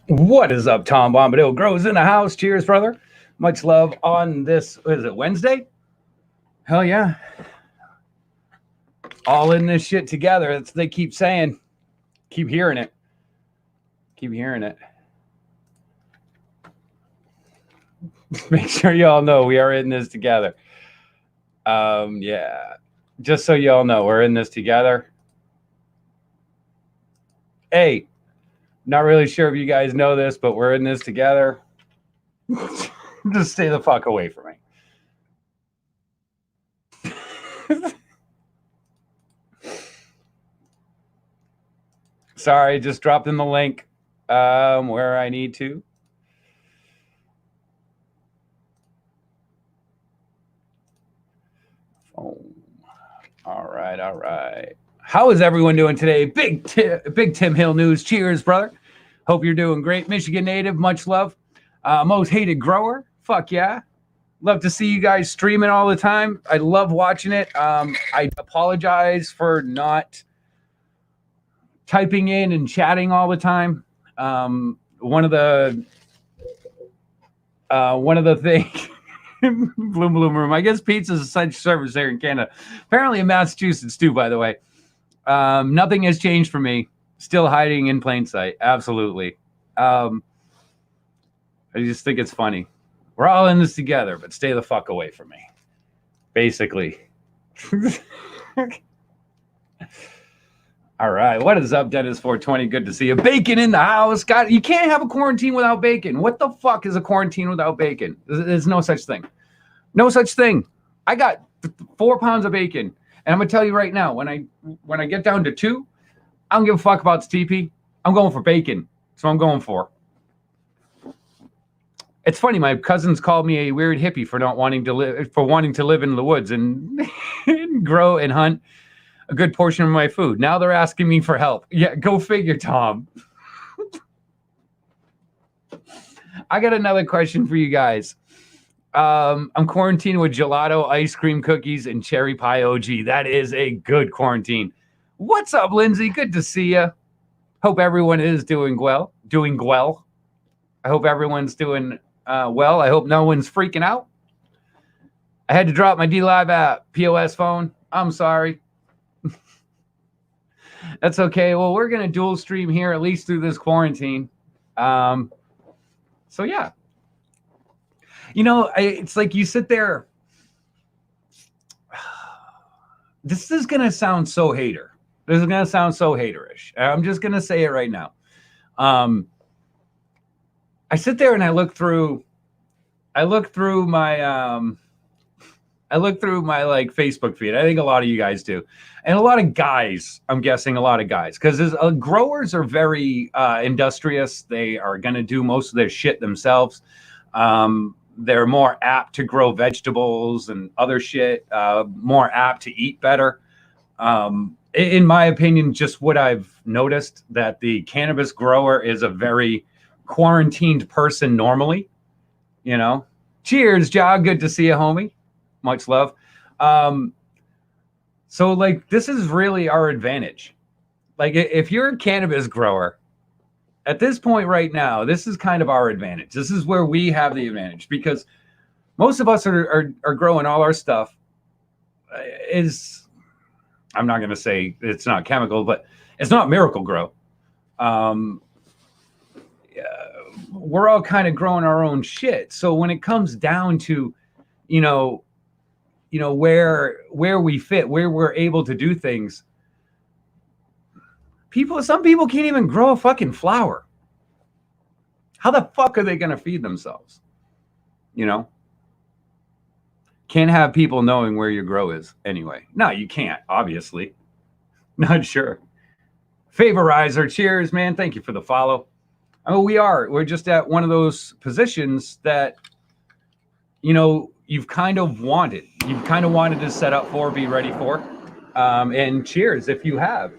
What is up, Tom Bombadil? Grows in the house. Cheers, brother. Much love on this, what is it, Wednesday? Hell yeah. All in this shit together. That's what they keep saying. Keep hearing it. Keep hearing it. Make sure y'all know we are in this together. Yeah. Just so y'all know, we're in this together. Hey, not really sure if you guys know this, but we're in this together. Just stay the fuck away from me. Sorry, just dropped in the link where I need to. Oh, all right, all right. How is everyone doing today? Big Tim Hill news. Cheers, brother. Hope you're doing great. Michigan native, much love. Most hated grower. Fuck yeah. Love to see you guys streaming all the time. I love watching it. I apologize for not typing in and chatting all the time. One of the things. Bloom room. I guess pizza is such service there in Canada. Apparently in Massachusetts too, by the way. Nothing has changed for me. Still hiding in plain sight. Absolutely. I just think it's funny. We're all in this together, but stay the fuck away from me. Basically. All right. What is up, Dennis 420? Good to see you. Bacon in the house. God, you can't have a quarantine without bacon. What the fuck is a quarantine without bacon? There's no such thing. No such thing. I got 4 pounds of bacon. And I'm going to tell you right now, when I get down to 2, I don't give a fuck about the TP. I'm going for bacon. That's what I'm going for. It's funny. My cousins called me a weird hippie for wanting to live in the woods and, and grow and hunt a good portion of my food. Now they're asking me for help. Yeah, go figure, Tom. I got another question for you guys. I'm quarantined with gelato, ice cream, cookies, and cherry pie OG. That is a good quarantine. What's up, Lindsay? Good to see you. Hope everyone is doing well. I hope everyone's doing well. I hope no one's freaking out. I had to drop my DLive app, POS phone. I'm sorry. That's okay. Well, we're going to dual stream here, at least through this quarantine. So, yeah. You know, it's like you sit there. This is going to sound so hater. This is going to sound so haterish. I'm just going to say it right now. I sit there and I look through my like Facebook feed. I think a lot of you guys do. And a lot of guys, I'm guessing a lot of guys, because growers are very industrious. They are going to do most of their shit themselves. They're more apt to grow vegetables and other shit, more apt to eat better. In my opinion, just what I've noticed, that the cannabis grower is a very quarantined person normally, you know. Cheers, Jog. Good to see you, homie. Much love. So, like, this is really our advantage. Like, if you're a cannabis grower, at this point right now, this is kind of our advantage. This is where we have the advantage, because most of us are growing all our stuff. I'm not going to say it's not chemical, but it's not Miracle-Gro. We're all kind of growing our own shit. So when it comes down to, where we fit, where we're able to do things, some people can't even grow a fucking flower. How the fuck are they going to feed themselves? Can't have people knowing where your grow is anyway. No, you can't, obviously. Not sure. Favorizer, cheers, man. Thank you for the follow. We're just at one of those positions that, you've kind of wanted to set up for, be ready for. And cheers if you have.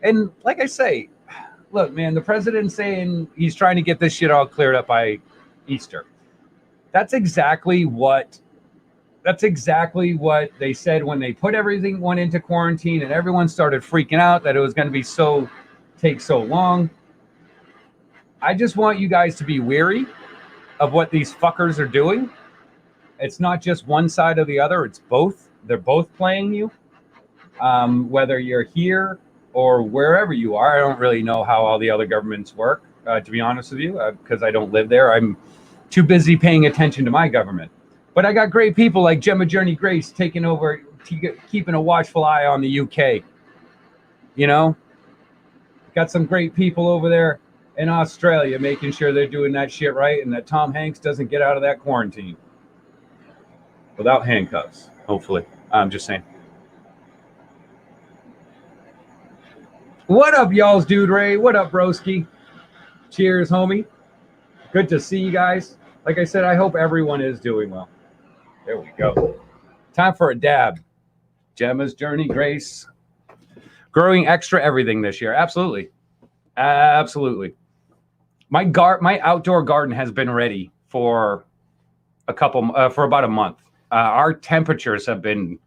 And like I say, look, man, the president's saying he's trying to get this shit all cleared up by Easter. That's exactly what they said when they put everyone into quarantine and everyone started freaking out that it was going to take so long. I just want you guys to be weary of what these fuckers are doing. It's not just one side or the other, it's both. They're both playing you. Whether you're here or wherever you are, I don't really know how all the other governments work, to be honest with you, because I don't live there. I'm too busy paying attention to my government. But I got great people like Gemma Journey Grace taking over, keeping a watchful eye on the UK. You know, got some great people over there in Australia making sure they're doing that shit right and that Tom Hanks doesn't get out of that quarantine without handcuffs, hopefully. I'm just saying. What up, y'all's dude Ray? What up, broski? Cheers, homie. Good to see you guys. Like I said, I hope everyone is doing well. There we go. Time for a dab. Gemma's Journey Grace. Growing extra everything this year. Absolutely. Absolutely. My outdoor garden has been ready for for about a month. Our temperatures have been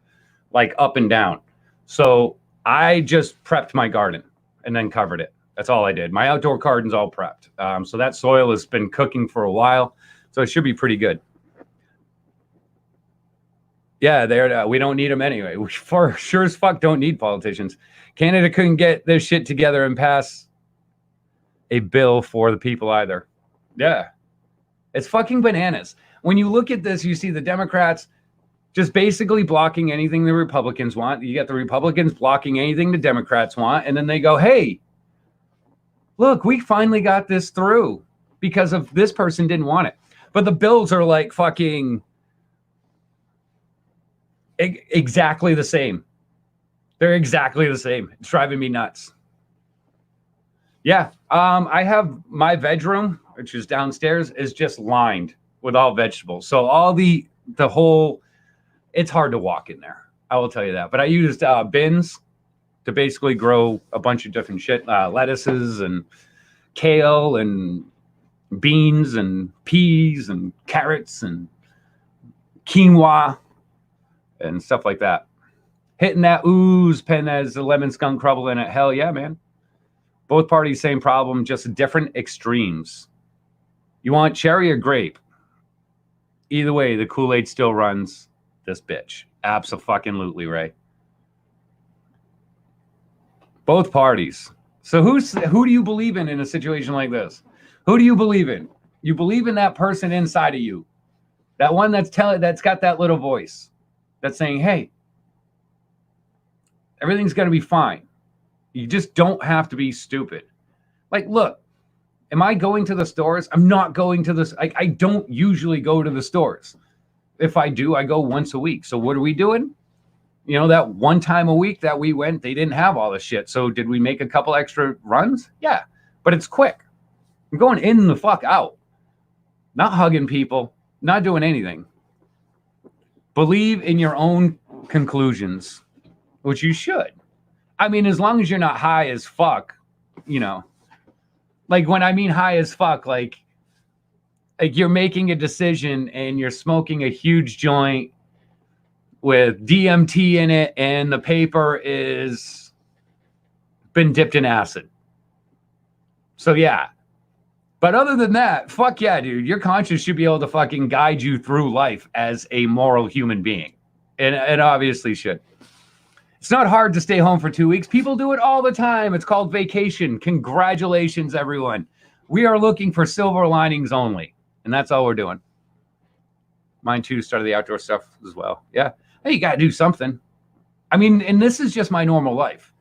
like up and down. So I just prepped my garden and then covered it. That's all I did. My outdoor garden's all prepped. So that soil has been cooking for a while. So it should be pretty good. Yeah, we don't need them anyway. We for sure as fuck don't need politicians. Canada couldn't get their shit together and pass a bill for the people either. Yeah. It's fucking bananas. When you look at this, you see the Democrats just basically blocking anything the Republicans want. You get the Republicans blocking anything the Democrats want. And then they go, hey, look, we finally got this through because of this person didn't want it. But the bills are like fucking exactly the same. They're exactly the same. It's driving me nuts. Yeah. I have my veg room, which is downstairs, is just lined with all vegetables. So all the whole, it's hard to walk in there. I will tell you that. But I used bins to basically grow a bunch of different shit, lettuces and kale and beans and peas and carrots and quinoa and stuff like that. Hitting that ooze pen as the lemon skunk crumble in it. Hell yeah, man. Both parties, same problem, just different extremes. You want cherry or grape? Either way, the Kool-Aid still runs this bitch. Abso-fucking-lutely, Ray. Both parties. So who do you believe in a situation like this? Who do you believe in? You believe in that person inside of you. That one that's got that little voice that's saying, hey, everything's going to be fine. You just don't have to be stupid. Like, look, am I going to the stores? I'm not going to this. I don't usually go to the stores. If I do, I go once a week. So what are we doing? You know, that one time a week that we went, they didn't have all this shit. So did we make a couple extra runs? Yeah, but it's quick. I'm going in the fuck out. Not hugging people, not doing anything. Believe in your own conclusions, which you should. I mean, as long as you're not high as fuck, you know. Like when I mean high as fuck, like you're making a decision and you're smoking a huge joint with DMT in it and the paper is been dipped in acid. So yeah. But other than that, fuck yeah, dude. Your conscience should be able to fucking guide you through life as a moral human being. And it obviously should. It's not hard to stay home for 2 weeks. People do it all the time. It's called vacation. Congratulations, everyone. We are looking for silver linings only. And that's all we're doing. Mine too started the outdoor stuff as well. Yeah. Hey, you got to do something. I mean, and this is just my normal life.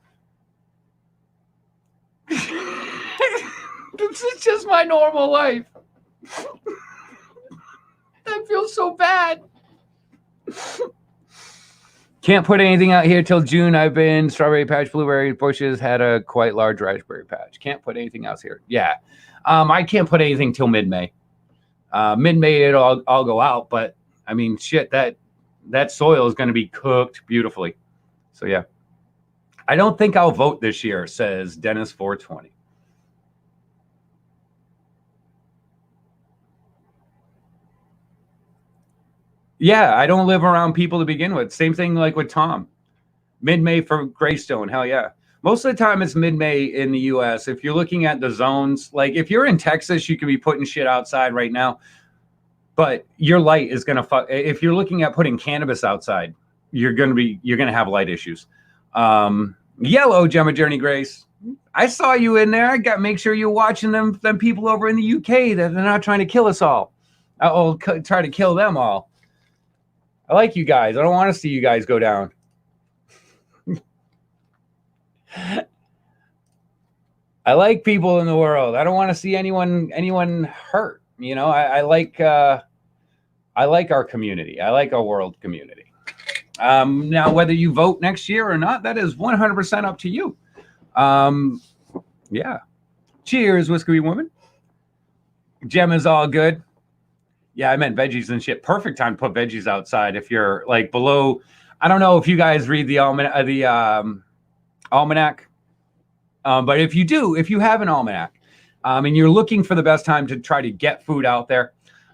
This is just my normal life. That feels so bad. Can't put anything out here till June. I've been strawberry patch, blueberry bushes, had a quite large raspberry patch. Can't put anything else here. Yeah. I can't put anything till mid-May. Mid-May, it'll all go out. But, I mean, shit, that soil is going to be cooked beautifully. So, yeah. I don't think I'll vote this year, says Dennis 420. Yeah, I don't live around people to begin with. Same thing like with Tom. Mid-May for Greystone. Hell yeah. Most of the time it's mid-May in the US. If you're looking at the zones, like if you're in Texas, you can be putting shit outside right now. But your light is gonna fuck. If you're looking at putting cannabis outside, you're gonna have light issues. Yellow Gemma Journey Grace. I saw you in there. I got make sure you're watching them people over in the UK that they're not trying to kill us all. I'll try to kill them all. I like you guys. I don't want to see you guys go down. I like people in the world. I don't want to see anyone hurt. You know, I like our community. I like our world community. Now, whether you vote next year or not, that is 100% up to you. Yeah. Cheers, Whiskey Woman. Gemma's all good. Yeah, I meant veggies and shit. Perfect time to put veggies outside if you're like below. I don't know if you guys read the almanac. But if you do, if you have an almanac and you're looking for the best time to try to get food out there,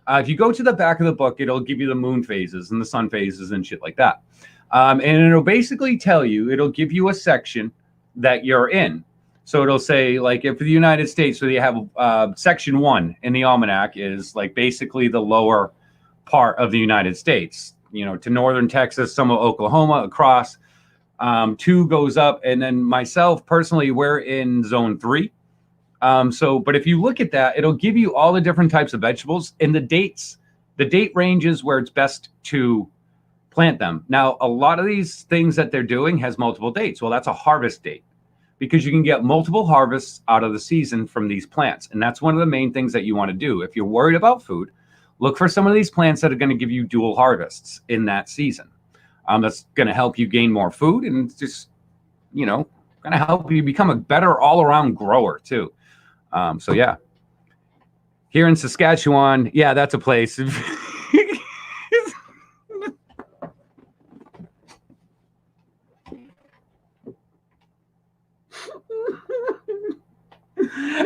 if you go to the back of the book, it'll give you the moon phases and the sun phases and shit like that. And it'll basically tell you, it'll give you a section that you're in. So it'll say, like, if the United States, so you have section 1 in the almanac is like basically the lower part of the United States, you know, to northern Texas, some of Oklahoma, across. 2 goes up, and then myself personally, we're in zone 3. But if you look at that, it'll give you all the different types of vegetables and the dates, the date ranges where it's best to plant them. Now, a lot of these things that they're doing has multiple dates. Well, that's a harvest date because you can get multiple harvests out of the season from these plants. And that's one of the main things that you want to do. If you're worried about food, look for some of these plants that are going to give you dual harvests in that season. That's going to help you gain more food and just, you know, going to help you become a better all-around grower too. So yeah, here in Saskatchewan, yeah, that's a place.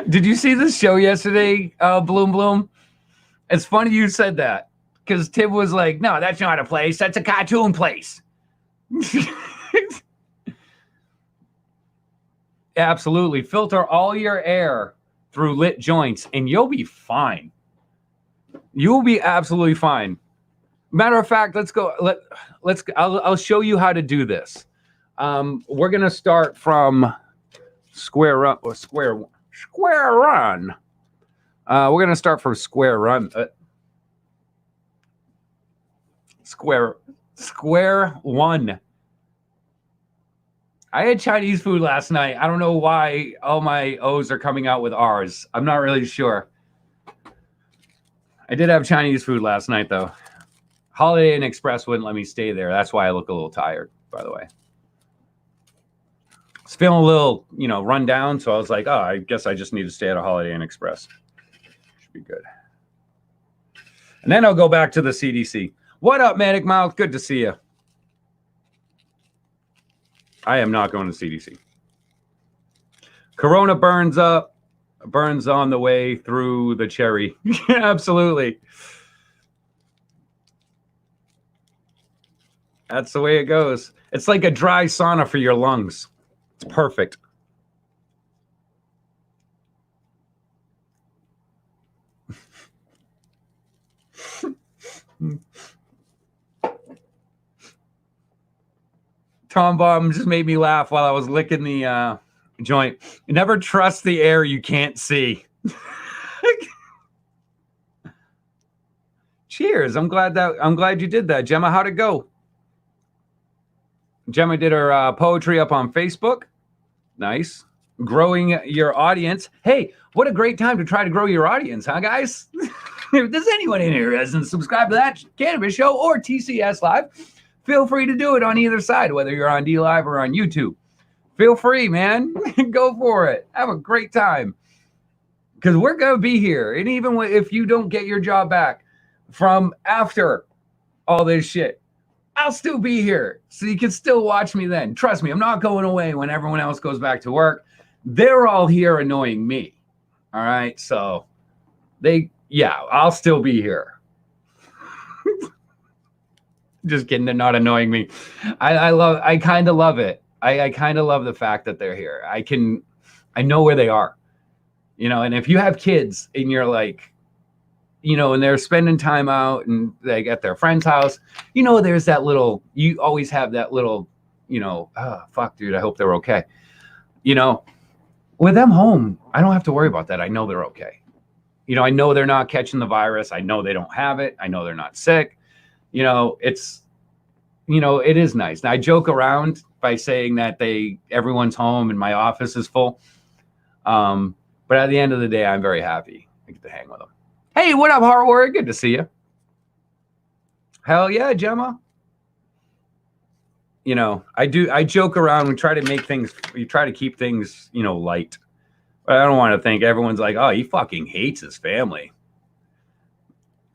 Did you see this show yesterday, Bloom Bloom? It's funny you said that because Tim was like, no, that's not a place. That's a cartoon place. Absolutely. Filter all your air through lit joints and you'll be fine. You'll be absolutely fine. Matter of fact, let's go. I'll show you how to do this. We're going to start from square run. We're going to start from square run. Square one. I had Chinese food last night. I don't know why all my O's are coming out with R's. I'm not really sure. I did have Chinese food last night, though. Holiday Inn Express wouldn't let me stay there. That's why I look a little tired, by the way. I was feeling a little, you know, run down, so I was like, oh, I guess I just need to stay at a Holiday Inn Express. Should be good. And then I'll go back to the CDC. What up, Manic Mouth? Good to see you. I am not going to CDC. Corona burns up, burns on the way through the cherry. Absolutely. That's the way it goes. It's like a dry sauna for your lungs. It's perfect. Tom Bomb just made me laugh while I was licking the joint. Never trust the air you can't see. Cheers. I'm glad you did that, Gemma. How'd it go? Gemma did her poetry up on Facebook. Nice. Growing your audience. Hey, what a great time to try to grow your audience, huh, guys? If there's anyone in here who hasn't subscribed to that Cannabis Show or TCS Live, feel free to do it on either side, whether you're on D Live or on YouTube. Feel free, man. Go for it. Have a great time. Because we're going to be here. And even if you don't get your job back from after all this shit, I'll still be here. So you can still watch me then. Trust me, I'm not going away when everyone else goes back to work. They're all here annoying me. All right? So I'll still be here. Just kidding. They're not annoying me. I kind of love it. I kind of love the fact that they're here. I know where they are, and if you have kids and you're like, and they're spending time out and they at their friend's house, there's that little, you always have that little, oh, fuck, dude, I hope they're okay. With them home, I don't have to worry about that. I know they're okay. I know they're not catching the virus. I know they don't have it. I know they're not sick. It's, it is nice. Now, I joke around by saying that everyone's home and my office is full. But at the end of the day, I'm very happy I get to hang with them. Hey, what up, Heart Warrior? Good to see you. Hell yeah, Gemma. I joke around. We try to keep things, light. But I don't want to think everyone's like, oh, he fucking hates his family.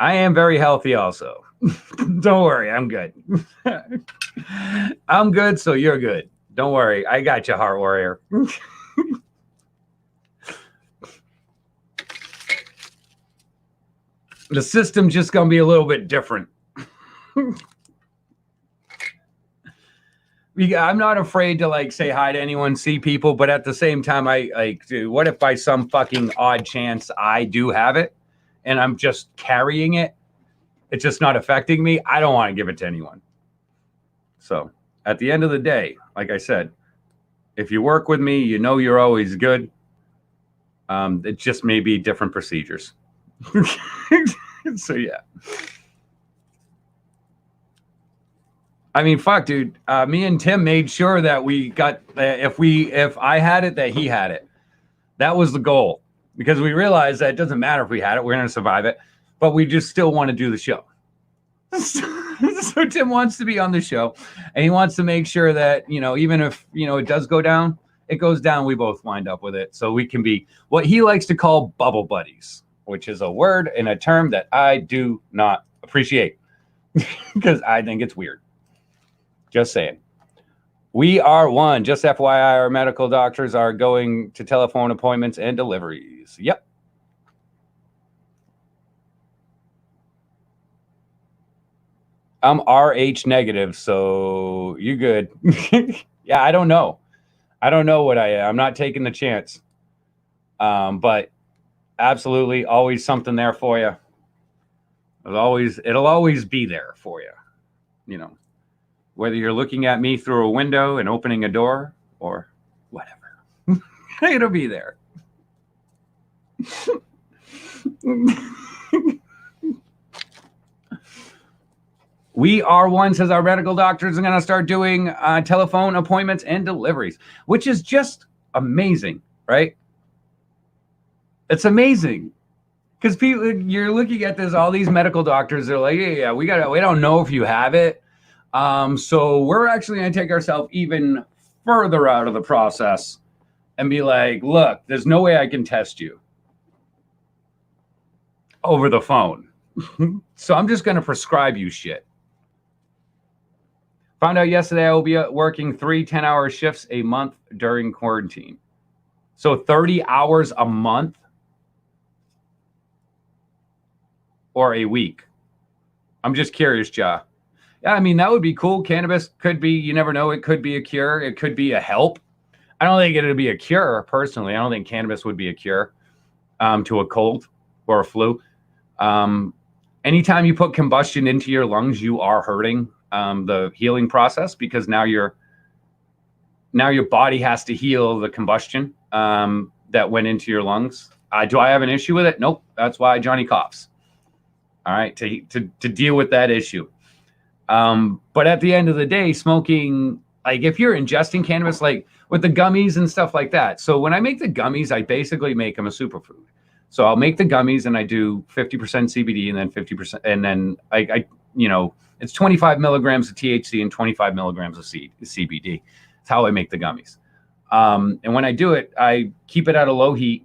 I am very healthy also. Don't worry, I'm good. I'm good, so you're good. Don't worry, I got you, Heart Warrior. The system's just going to be a little bit different. I'm not afraid to say hi to anyone, see people, but at the same time, what if by some fucking odd chance I do have it and I'm just carrying it? It's just not affecting me. I don't want to give it to anyone. So at the end of the day, like I said, if you work with me, you're always good. It just may be different procedures. So yeah. I mean, fuck, dude. Me and Tim made sure that we got if I had it, that he had it. That was the goal, because we realized that it doesn't matter if we had it, we're going to survive it, but we just still want to do the show. So Tim wants to be on the show, and he wants to make sure that even if it does go down, it goes down. We both wind up with it, so we can be what he likes to call bubble buddies, which is a word and a term that I do not appreciate because I think it's weird. Just saying. We are one. Just FYI, our medical doctors are going to telephone appointments and deliveries. Yep. I'm RH negative, so you good. Yeah, I don't know. I don't know what I am. I'm not taking the chance. But absolutely, always something there for you. It'll always be there for you. Whether you're looking at me through a window and opening a door or whatever, it'll be there. We are one, says our medical doctors are going to start doing telephone appointments and deliveries, which is just amazing, right? It's amazing. Because people, you're looking at this, all these medical doctors, they're like, yeah, we don't know if you have it. So we're actually going to take ourselves even further out of the process and be like, look, there's no way I can test you over the phone. So I'm just going to prescribe you shit. Found out yesterday I will be working 3 10-hour shifts a month during quarantine. So 30 hours a month or a week. I'm just curious, Ja. Yeah, I mean, that would be cool. Cannabis could be, you never know, it could be a cure. It could be a help. I don't think it would be a cure, personally. I don't think cannabis would be a cure to a cold or a flu. Anytime you put combustion into your lungs, you are hurting the healing process, because now your body has to heal the combustion that went into your lungs. Do I have an issue with it? Nope. That's why Johnny coughs. All right, to deal with that issue. But at the end of the day, smoking, like if you're ingesting cannabis, like with the gummies and stuff like that. So when I make the gummies, I basically make them a superfood. So I'll make the gummies and I do 50% CBD and then 50%. And then I it's 25 milligrams of THC and 25 milligrams of CBD. That's how I make the gummies. And when I do it, I keep it at a low heat.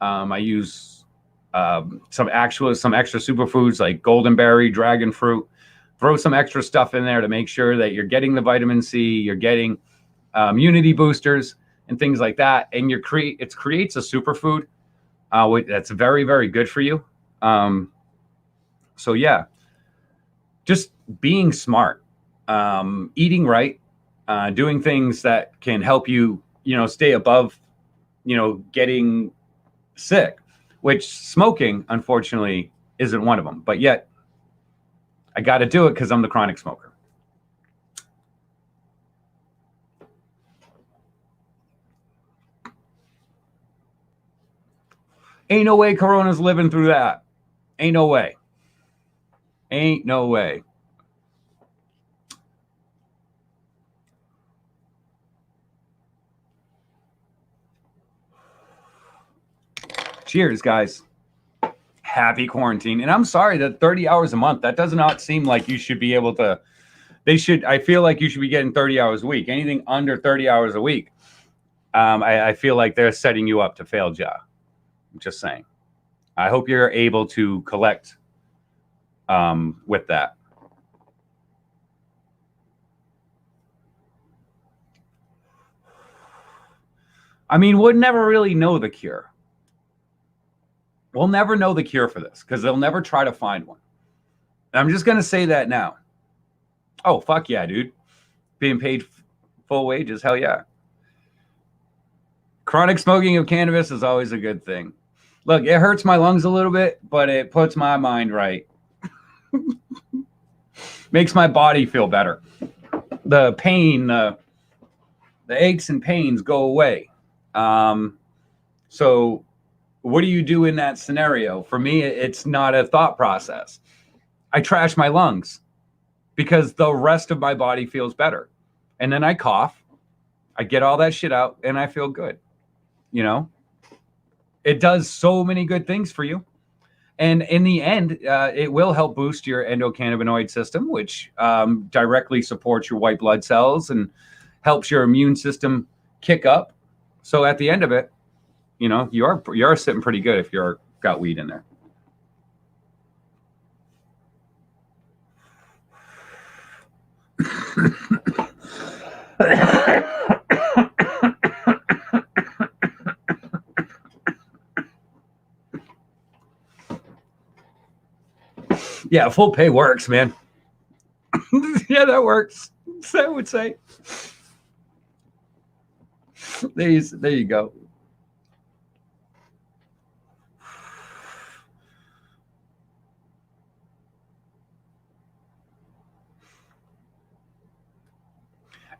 I use some extra superfoods like golden berry, dragon fruit. Throw some extra stuff in there to make sure that you're getting the vitamin C, you're getting immunity boosters and things like that. And it creates a superfood that's very, very good for you. So yeah, just being smart, eating right, doing things that can help you, stay above, getting sick, which smoking, unfortunately, isn't one of them. But yet, I got to do it because I'm the chronic smoker. Ain't no way Corona's living through that. Ain't no way. Ain't no way. Cheers, guys. Happy quarantine. And I'm sorry that 30 hours a month, that does not seem like you should be able to. I feel like you should be getting 30 hours a week. Anything under 30 hours a week, I feel like they're setting you up to fail, Ja. I'm just saying. I hope you're able to collect with that. I mean, we'll never really know the cure. We'll never know the cure for this because they'll never try to find one. And I'm just going to say that now. Oh, fuck yeah, dude. Being paid full wages, hell yeah. Chronic smoking of cannabis is always a good thing. Look, it hurts my lungs a little bit, but it puts my mind right. Makes my body feel better. The pain, the aches and pains go away. So what do you do in that scenario? For me, it's not a thought process. I trash my lungs because the rest of my body feels better. And then I cough, I get all that shit out, and I feel good. It does so many good things for you. And in the end, it will help boost your endocannabinoid system, which directly supports your white blood cells and helps your immune system kick up. So at the end of it, you are sitting pretty good if you're got weed in there. Yeah, full pay works, man. Yeah, that works. So I would say. There you go.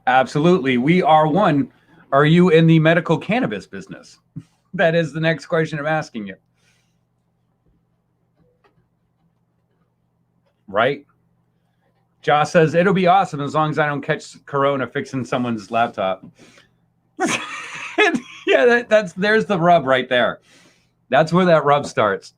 Absolutely. We are one. Are you in the medical cannabis business? That is the next question I'm asking you. Right? Josh says, it'll be awesome as long as I don't catch Corona fixing someone's laptop. Yeah, there's the rub right there. That's where that rub starts.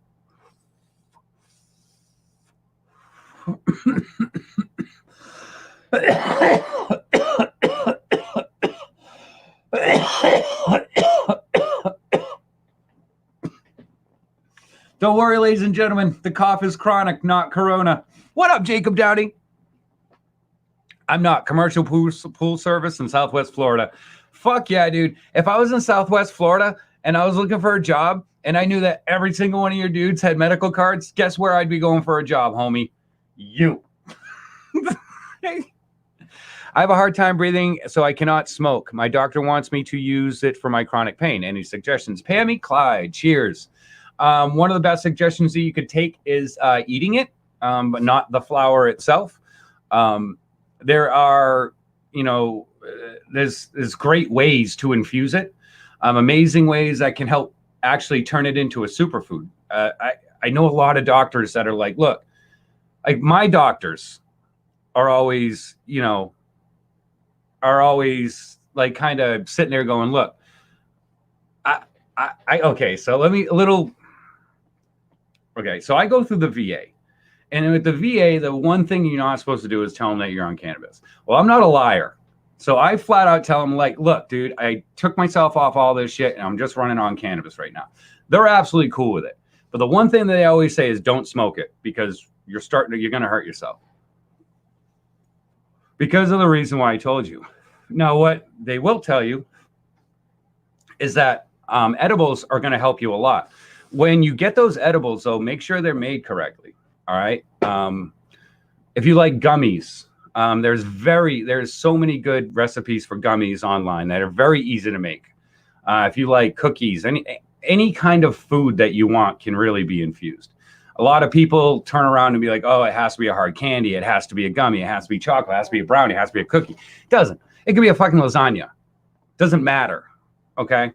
Don't worry, ladies and gentlemen. The cough is chronic, not Corona. What up, Jacob Dowdy? I'm not. Commercial pool service in Southwest Florida. Fuck yeah, dude. If I was in Southwest Florida and I was looking for a job and I knew that every single one of your dudes had medical cards, guess where I'd be going for a job, homie? You. I have a hard time breathing, so I cannot smoke. My doctor wants me to use it for my chronic pain. Any suggestions? Pammy Clyde, cheers. One of the best suggestions that you could take is eating it, but not the flower itself. There are, there's great ways to infuse it. Amazing ways that can help actually turn it into a superfood. I know a lot of doctors that are like, look, like my doctors are always, like kind of sitting there going, look, okay, so let me so I go through the VA. And with the VA, the one thing you're not supposed to do is tell them that you're on cannabis. Well, I'm not a liar. So I flat out tell them, like, look, dude, I took myself off all this shit and I'm just running on cannabis right now. They're absolutely cool with it. But the one thing that they always say is don't smoke it because you're going to hurt yourself. Because of the reason why I told you. Now, what they will tell you is that edibles are going to help you a lot. When you get those edibles, though, make sure they're made correctly. All right. If you like gummies, There's so many good recipes for gummies online that are very easy to make. If you like cookies, any kind of food that you want can really be infused. A lot of people turn around and be like, oh, it has to be a hard candy, it has to be a gummy, it has to be chocolate, it has to be a brownie, it has to be a cookie. It doesn't. It could be a fucking lasagna. Doesn't matter. Okay.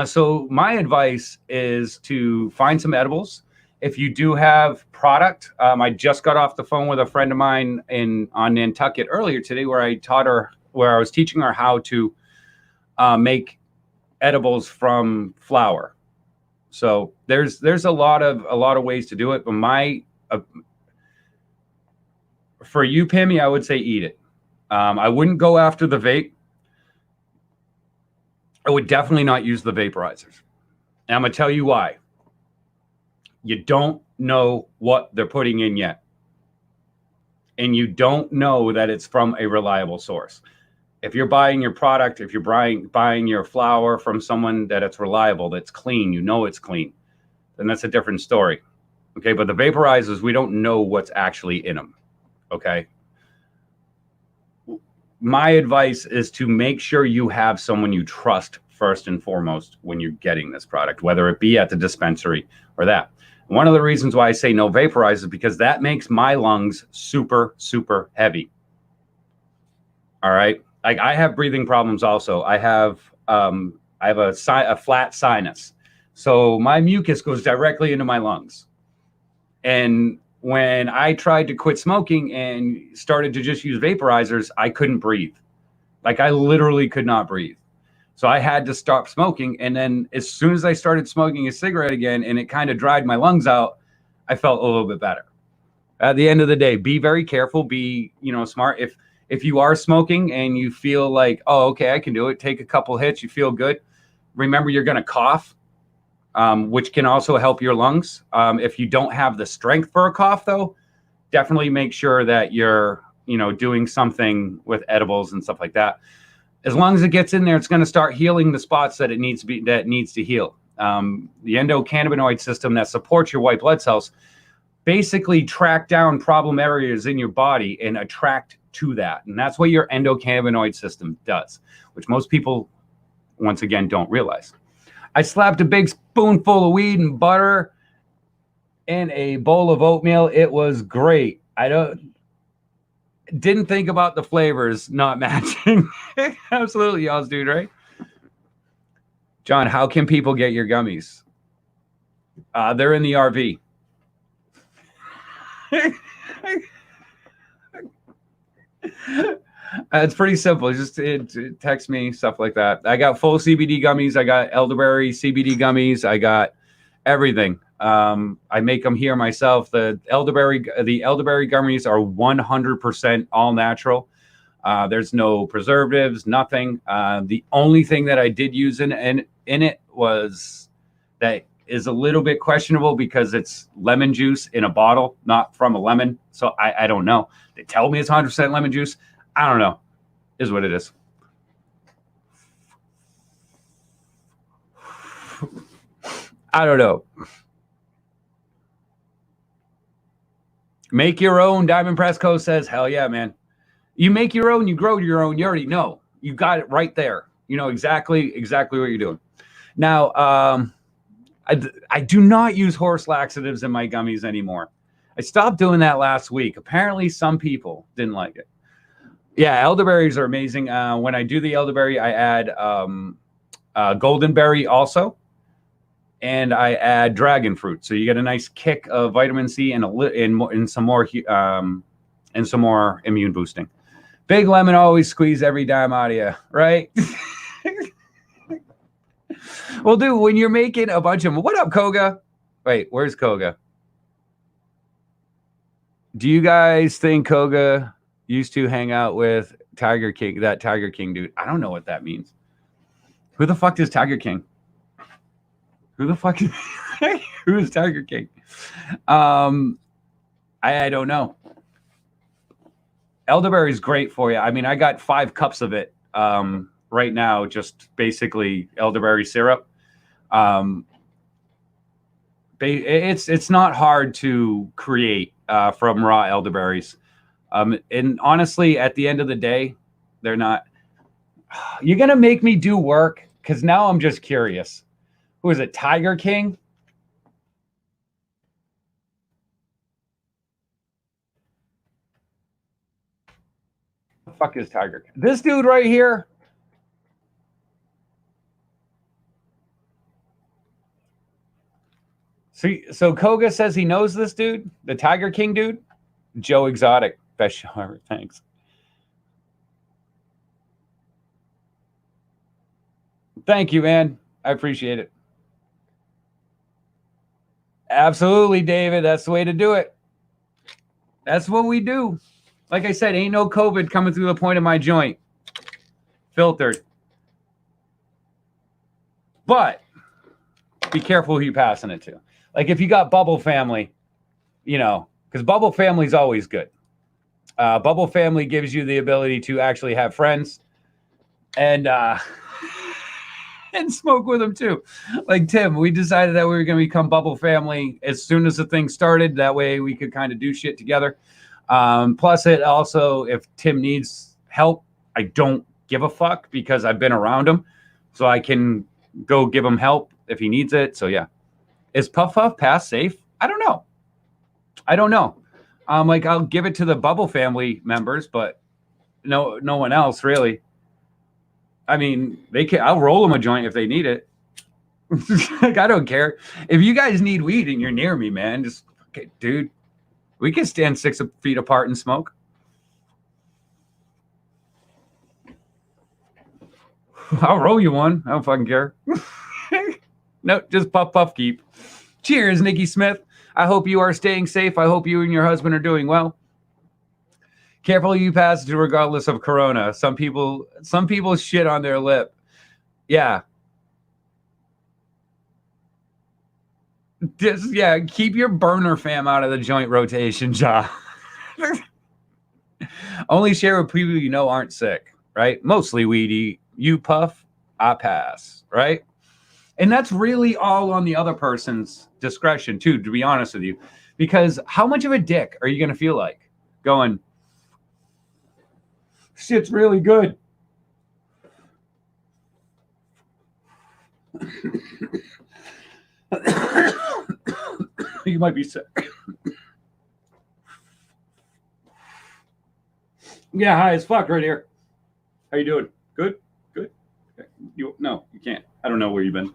So my advice is to find some edibles. If you do have product, I just got off the phone with a friend of mine on Nantucket earlier today, where I was teaching her how to make edibles from flour. So there's a lot of ways to do it. But for you, Pimmy, I would say eat it. I wouldn't go after the vape. I would definitely not use the vaporizers. And I'm going to tell you why. You don't know what they're putting in yet. And you don't know that it's from a reliable source. If you're buying your product, if you're buying your flour from someone that it's reliable, that's clean, you know it's clean, then that's a different story. Okay, but the vaporizers, we don't know what's actually in them. Okay. My advice is to make sure you have someone you trust first and foremost when you're getting this product, whether it be at the dispensary or that. One of the reasons why I say no vaporize is because that makes my lungs super, super heavy. All right. Like, I have breathing problems also. I have a flat sinus. So my mucus goes directly into my lungs. And when I tried to quit smoking and started to just use vaporizers, I couldn't breathe. Like, I literally could not breathe. So I had to stop smoking. And then as soon as I started smoking a cigarette again and it kind of dried my lungs out, I felt a little bit better. At the end of the day, be very careful, be, smart. If you are smoking and you feel like, oh, okay, I can do it, take a couple hits, you feel good. Remember, you're going to cough, which can also help your lungs. If you don't have the strength for a cough, though, definitely make sure that you're, doing something with edibles and stuff like that. As long as it gets in there, it's going to start healing the spots that it needs to heal. The endocannabinoid system that supports your white blood cells basically track down problem areas in your body and attract to that. And that's what your endocannabinoid system does, which most people, once again, don't realize. I slapped a big spoonful of weed and butter in a bowl of oatmeal. It was great. Didn't think about the flavors not matching. Absolutely, y'all's dude, right? John, how can people get your gummies? They're in the RV. It's pretty simple. Just text me, stuff like that. I got full CBD gummies. I got elderberry CBD gummies. I got everything. I make them here myself. The elderberry gummies are 100% all natural. There's no preservatives, nothing. The only thing that I did use in it was that is a little bit questionable because it's lemon juice in a bottle, not from a lemon. So I don't know. They tell me it's 100% lemon juice. I don't know. Is what it is. I don't know. Make your own. Diamond Press Co. says, hell yeah, man. You make your own, you grow your own. You already know. You got it right there. You know exactly what you're doing. Now, I do not use horse laxatives in my gummies anymore. I stopped doing that last week. Apparently, some people didn't like it. Yeah, elderberries are amazing. When I do the elderberry, I add goldenberry also. And I add dragon fruit, so you get a nice kick of vitamin C and some more immune boosting. Big lemon always squeeze every dime out of you, right? Well, dude, when you're making a bunch of what up, Koga? Wait, where's Koga? Do you guys think Koga used to hang out with Tiger King? That Tiger King dude? I don't know what that means. Who the fuck is Tiger King? Who the fuck is who is Tiger King? I don't know. Elderberry is great for you. I mean, I got 5 cups of it right now, just basically elderberry syrup. It's not hard to create from raw elderberries. And honestly, at the end of the day, they're not. You're gonna make me do work because now I'm just curious. Who is it? Tiger King? The fuck is Tiger King? This dude right here. So Koga says he knows this dude, the Tiger King dude. Joe Exotic, best show ever. Thanks. Thank you, man. I appreciate it. Absolutely, David. That's the way to do it. That's what we do. Like I said, ain't no COVID coming through the point of my joint. Filtered. But be careful who you're passing it to. Like if you got Bubble Family, you know, because Bubble Family is always good. Bubble Family gives you the ability to actually have friends and smoke with them too. Like Tim, we decided that we were going to become Bubble Family as soon as the thing started. That way we could kind of do shit together. Plus it also, if Tim needs help, I don't give a fuck because I've been around him. So I can go give him help if he needs it. So yeah. Is Puff Puff Pass safe? I don't know. Like I'll give it to the Bubble Family members, but no one else really. I mean, I'll roll them a joint if they need it. Like I don't care. If you guys need weed and you're near me, man, just okay, dude. We can stand 6 feet apart and smoke. I'll roll you one. I don't fucking care. No, just puff keep. Cheers, Nikki Smith. I hope you are staying safe. I hope you and your husband are doing well. Careful you pass it regardless of corona. Some people shit on their lip. Yeah. Keep your burner fam out of the joint rotation, Ja. Only share with people you know aren't sick, right? Mostly weedy. You puff, I pass, right? And that's really all on the other person's discretion, too, to be honest with you. Because how much of a dick are you going to feel like going, shit's really good? You might be sick. Yeah, high as fuck right here. How you doing? Good? Good? Okay. No, you can't. I don't know where you've been.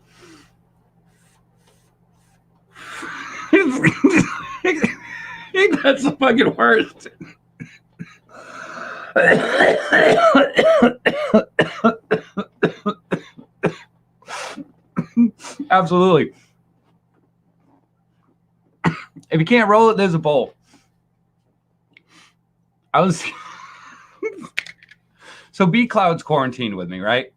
That's the fucking worst. Absolutely. If you can't roll it, there's a bowl. So B Cloud's quarantined with me, right?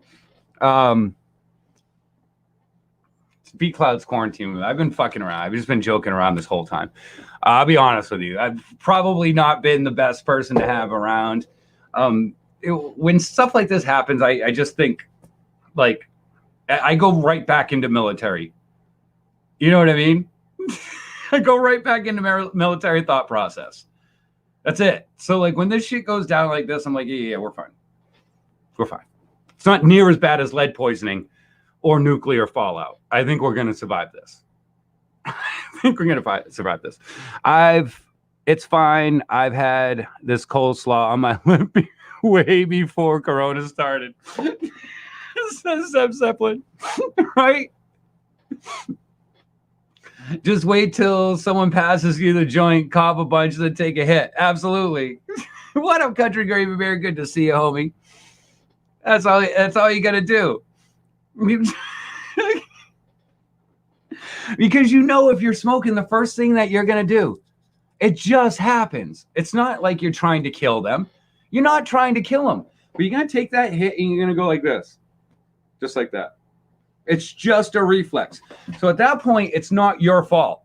B Cloud's quarantined with me. I've been fucking around. I've just been joking around this whole time. I'll be honest with you. I've probably not been the best person to have around. When stuff like this happens, I just think, like, I go right back into military. You know what I mean? I go right back into military thought process. That's it. So, like, when this shit goes down like this, I'm like, yeah, we're fine. We're fine. It's not near as bad as lead poisoning or nuclear fallout. I think we're going to survive this. I think we're going to survive this. It's fine. I've had this coleslaw on my lip way before Corona started. Says Zeppelin, right? Just wait till someone passes you the joint, cough a bunch, then take a hit. Absolutely. What up, Country Gravy Bear? Good to see you, homie. That's all you got to do. Because you know if you're smoking, the first thing that you're going to do, it just happens. It's not like you're trying to kill them. You're not trying to kill them. But you're going to take that hit and you're going to go like this. Just like that. It's just a reflex. So at that point, it's not your fault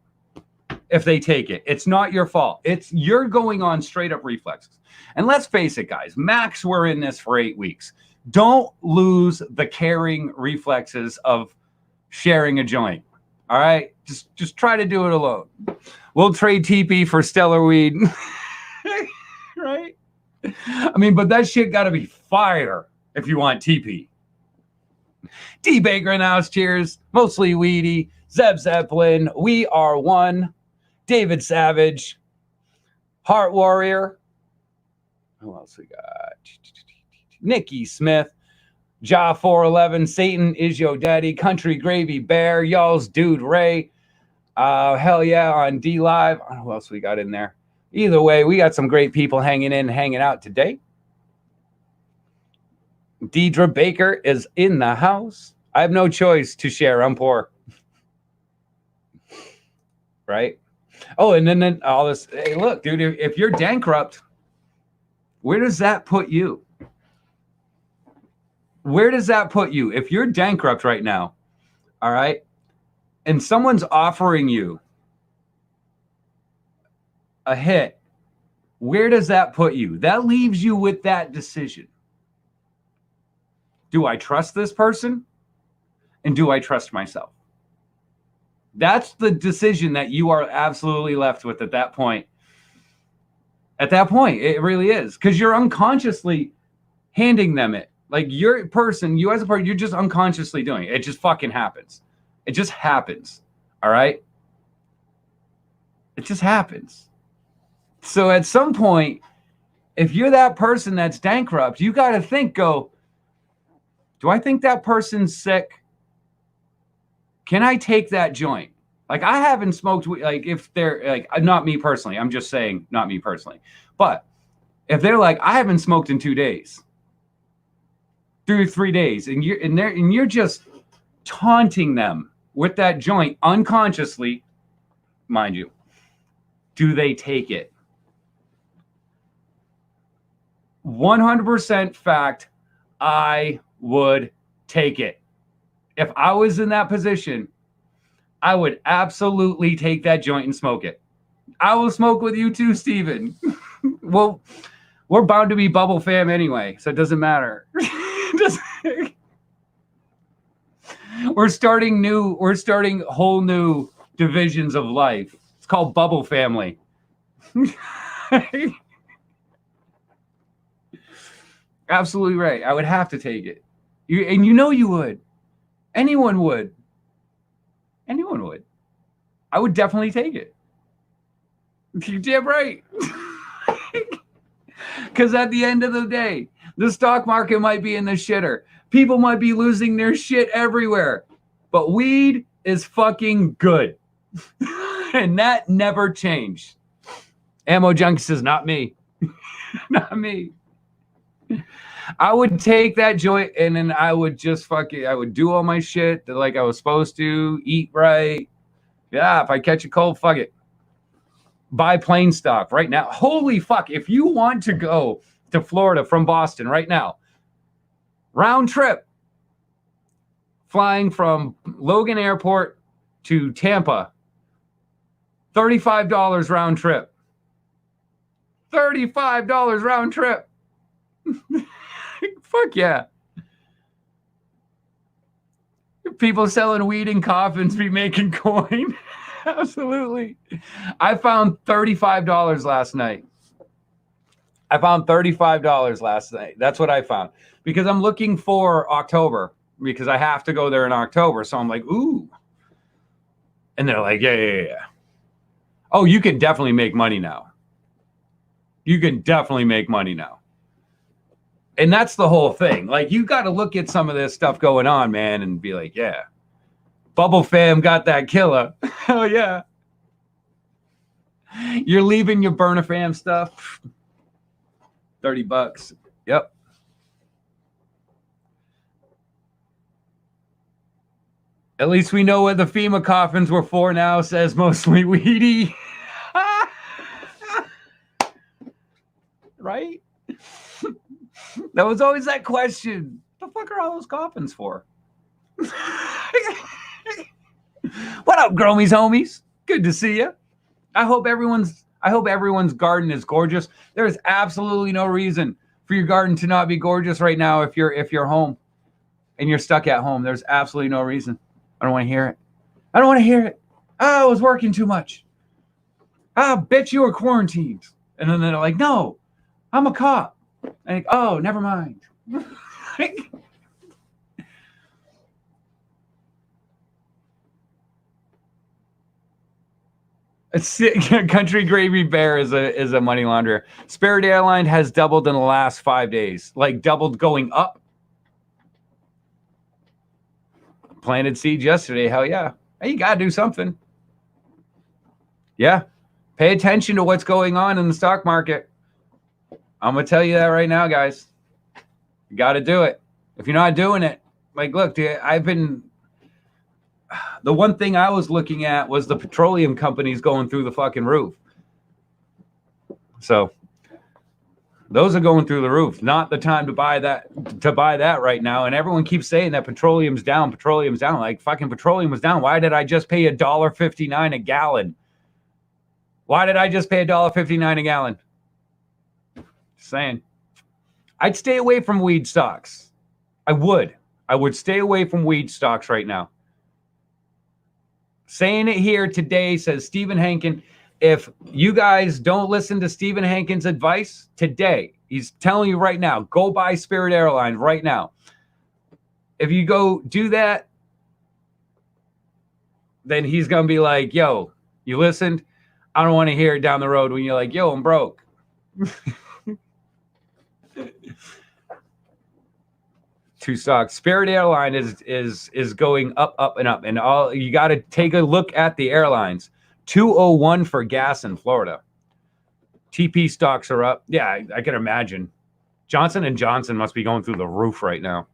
if they take it. It's not your fault. You're going on straight up reflexes. And let's face it, guys, max we're in this for 8 weeks. Don't lose the caring reflexes of sharing a joint. All right? Just try to do it alone. We'll trade TP for stellar weed. Right? I mean, but that shit got to be fire if you want TP. D Baker in the house, cheers. Mostly Weedy, Zeb Zeppelin, We Are One, David Savage, Heart Warrior. Who else we got? Nikki Smith, Ja 411, Satan is your daddy, Country Gravy Bear, y'all's Dude Ray. Hell yeah on D Live. I don't know who else we got in there. Either way, we got some great people hanging out today. Deidre Baker is in the house. I have no choice to share. I'm poor. Right? Oh, and then all this. Hey, look, dude, if you're bankrupt, where does that put you? Where does that put you? If you're bankrupt right now, all right, and someone's offering you a hit, where does that put you? That leaves you with that decision. Do I trust this person? And do I trust myself? That's the decision that you are absolutely left with at that point. At that point, it really is. Because you're unconsciously handing them it. Like you as a person, you're just unconsciously doing it. It just fucking happens. It just happens. All right? It just happens. So at some point, if you're that person that's bankrupt, you got to go, do I think that person's sick? Can I take that joint? Like I haven't smoked, like if they're like, not me personally, I'm just saying not me personally. But if they're like, I haven't smoked in 2 days, 3 days, and you're just taunting them with that joint unconsciously, mind you, do they take it? 100% fact, I would take it. If I was in that position, I would absolutely take that joint and smoke it. I will smoke with you too, Steven. Well, we're bound to be bubble fam anyway, so it doesn't matter. We're starting whole new divisions of life. It's called bubble family. Absolutely right. I would have to take it. You would. Anyone would. I would definitely take it. You're damn right. Because at the end of the day, the stock market might be in the shitter. People might be losing their shit everywhere. But weed is fucking good. And that never changed. Ammo Junkie says, not me. Not me. I would take that joint and then I would just I would do all my shit like I was supposed to, eat right. Yeah, if I catch a cold, fuck it. Buy plane stock right now. Holy fuck. If you want to go to Florida from Boston right now, round trip, flying from Logan Airport to Tampa, $35 round trip. $35 round trip. Fuck yeah. People selling weed in coffins be making coin. Absolutely. I found $35 last night. That's what I found. Because I'm looking for October. Because I have to go there in October. So I'm like, ooh. And they're like, yeah. Oh, you can definitely make money now. And that's the whole thing. Like, you got to look at some of this stuff going on, man, and be like, yeah. Bubble fam got that killer. Hell yeah. You're leaving your burner fam stuff. $30. Yep. At least we know what the FEMA coffins were for now, says Mostly Weedy. Right? That was always that question. What the fuck are all those coffins for? What up, Gromies homies? Good to see you. I hope everyone's garden is gorgeous. There is absolutely no reason for your garden to not be gorgeous right now if you're home and you're stuck at home. There's absolutely no reason. I don't want to hear it. Oh, I was working too much. Ah, bitch, you were quarantined. And then they're like, no, I'm a cop. And oh, never mind. Country Gravy Bear is a money launderer. Spirit Airline has doubled in the last 5 days, like doubled going up. Planted seeds yesterday. Hell yeah. Hey, you gotta do something. Yeah. Pay attention to what's going on in the stock market. I'm gonna tell you that right now, guys. You got to do it. If you're not doing it, like, look, dude, the one thing I was looking at was the petroleum companies going through the fucking roof. So those are going through the roof. Not the time to buy that right now. And everyone keeps saying that petroleum's down. Like, fucking petroleum was down. Why did I just pay $1.59 a gallon? Why did I just pay $1.59 a gallon? Just saying. I'd stay away from weed stocks. I would stay away from weed stocks right now. Saying it here today, says Stephen Hankin. If you guys don't listen to Stephen Hankin's advice today, he's telling you right now, go buy Spirit Airlines right now. If you go do that, then he's going to be like, yo, you listened? I don't want to hear it down the road when you're like, yo, I'm broke. Two stocks. Spirit Airline is going up, and up. And all you got to take a look at the airlines. 201 for gas in Florida. TP stocks are up. Yeah, I can imagine. Johnson & Johnson must be going through the roof right now.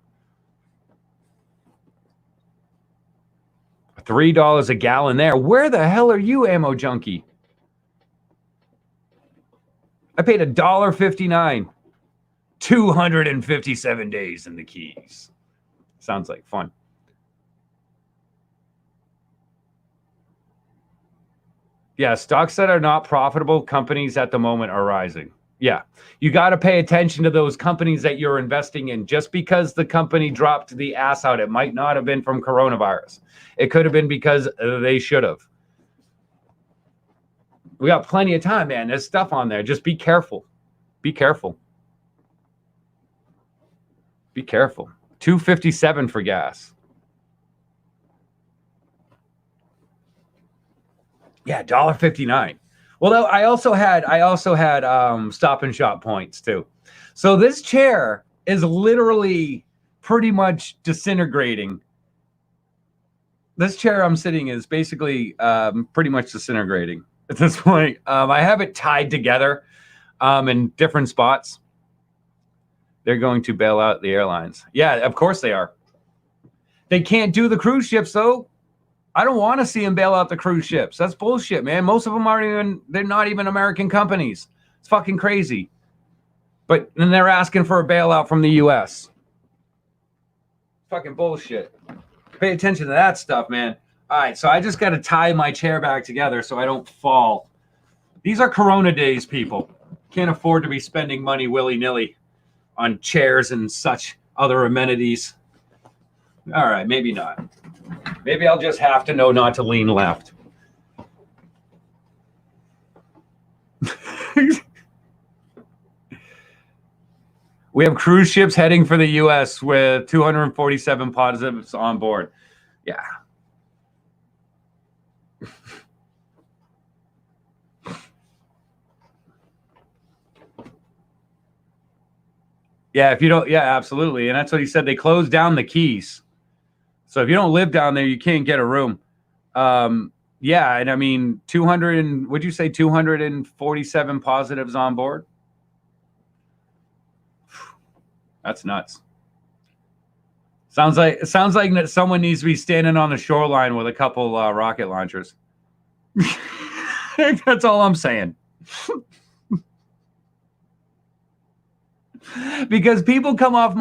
$3 a gallon there. Where the hell are you, Ammo Junkie? I paid $1.59. 257 days in the Keys. Sounds like fun. Yeah, stocks that are not profitable companies at the moment are rising. Yeah, you got to pay attention to those companies that you're investing in. Just because the company dropped the ass out, it might not have been from coronavirus. It could have been because they should have. We got plenty of time, man. There's stuff on there. Just be careful. Be careful. Be careful. $2.57 for gas. Yeah, $1.59. Well, I also had Stop and Shop points too. So this chair is literally pretty much disintegrating. This chair I'm sitting is basically pretty much disintegrating at this point. I have it tied together in different spots. They're going to bail out the airlines. Yeah, of course they are. They can't do the cruise ships, though. I don't want to see them bail out the cruise ships. That's bullshit, man. Most of them they're not even American companies. It's fucking crazy. But then they're asking for a bailout from the U.S. Fucking bullshit. Pay attention to that stuff, man. All right, so I just got to tie my chair back together so I don't fall. These are Corona days, people. Can't afford to be spending money willy-nilly on chairs and such other amenities. All right, maybe not. Maybe I'll just have to know not to lean left. We have cruise ships heading for the U.S. with 247 positives on board. Yeah. Yeah, if you don't, yeah, absolutely. And that's what he said. They closed down the Keys. So if you don't live down there, you can't get a room. Yeah, and I mean, 247 positives on board? That's nuts. Sounds like someone needs to be standing on the shoreline with a couple rocket launchers. That's all I'm saying. Because people come off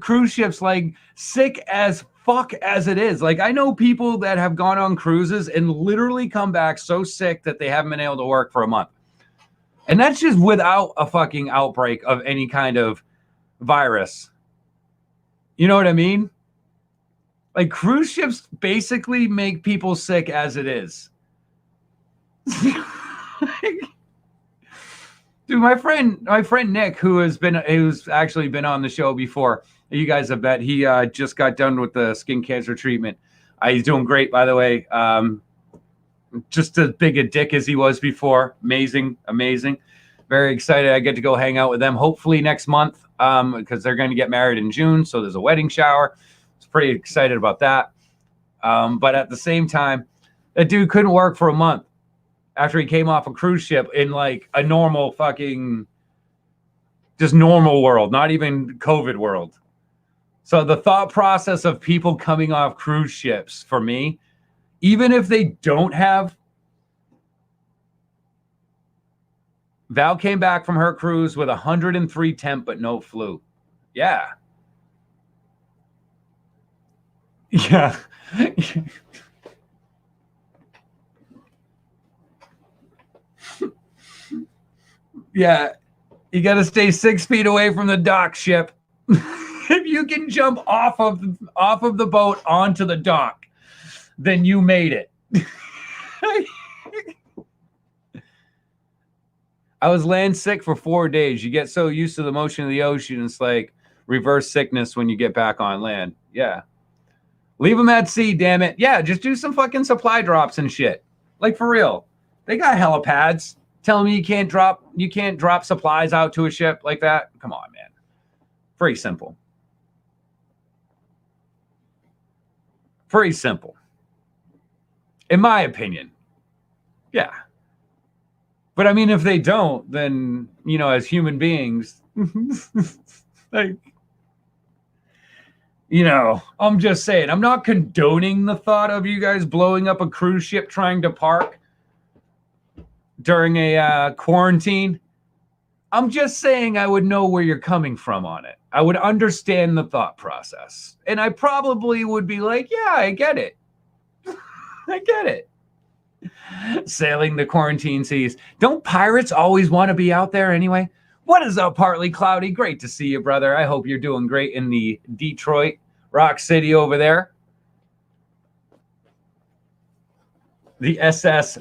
cruise ships like sick as fuck as it is. Like, I know people that have gone on cruises and literally come back so sick that they haven't been able to work for a month. And that's just without a fucking outbreak of any kind of virus. You know what I mean? Like, cruise ships basically make people sick as it is. Dude, my friend Nick, who's actually been on the show before. You guys have bet. He just got done with the skin cancer treatment. He's doing great, by the way. Just as big a dick as he was before. Amazing. Very excited. I get to go hang out with them hopefully next month, because they're going to get married in June. So there's a wedding shower. I was pretty excited about that. But at the same time, that dude couldn't work for a month after he came off a cruise ship in like a normal fucking, just normal world, not even COVID world. So the thought process of people coming off cruise ships for me, even if they don't have, Val came back from her cruise with 103 temp, but no flu. Yeah. Yeah. Yeah. You got to stay 6 feet away from the dock ship. If you can jump off of the boat onto the dock, then you made it. I was land sick for 4 days. You get so used to the motion of the ocean, it's like reverse sickness when you get back on land. Yeah. Leave them at sea, damn it. Yeah, just do some fucking supply drops and shit. Like, for real. They got helipads. Telling me you can't drop supplies out to a ship like that? Come on, man. Very simple. Very simple. In my opinion. Yeah. But I mean, if they don't, then, you know, as human beings, like, you know, I'm just saying, I'm not condoning the thought of you guys blowing up a cruise ship trying to park during a quarantine. I'm just saying I would know where you're coming from on it. I would understand the thought process. And I probably would be like, yeah, I get it. I get it. Sailing the quarantine seas. Don't pirates always want to be out there anyway? What is up, Partly Cloudy? Great to see you, brother. I hope you're doing great in the Detroit Rock City over there. The SS.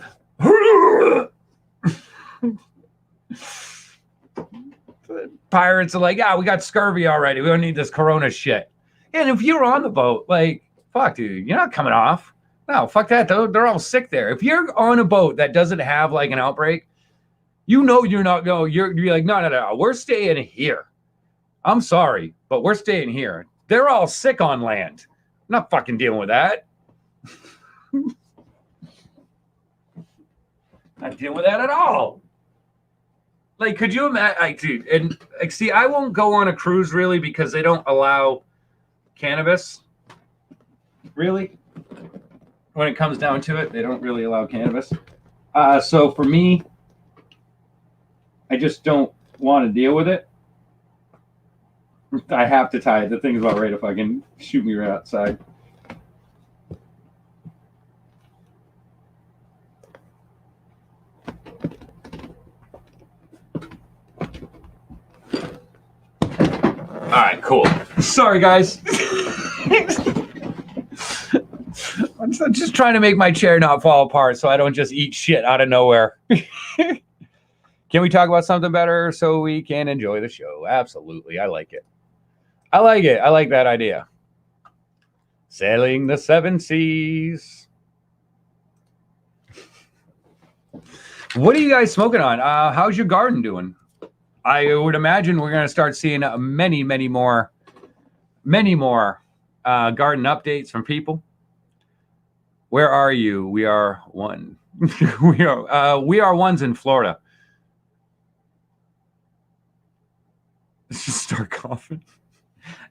Pirates are like, yeah, we got scurvy already. We don't need this corona shit. And if you're on the boat, like, fuck, dude, you're not coming off. No, fuck that. They're all sick there. If you're on a boat that doesn't have like an outbreak, you know you're not going. You're like, no. We're staying here. I'm sorry, but we're staying here. They're all sick on land. I'm not fucking dealing with that. Not dealing with that at all. Like, could you imagine, dude? And like, see, I won't go on a cruise really because they don't allow cannabis. Really, when it comes down to it, they don't really allow cannabis. So for me, I just don't want to deal with it. I have to tie it. The thing's about ready to fucking shoot me right outside. All right, cool. Sorry, guys. I'm just trying to make my chair not fall apart so I don't just eat shit out of nowhere. Can we talk about something better so we can enjoy the show? Absolutely. I like it. I like that idea. Sailing the 7 seas. What are you guys smoking on? How's your garden doing? I would imagine we're going to start seeing many more garden updates from people. Where are you? We are one. we are ones in Florida. Let's just start coughing.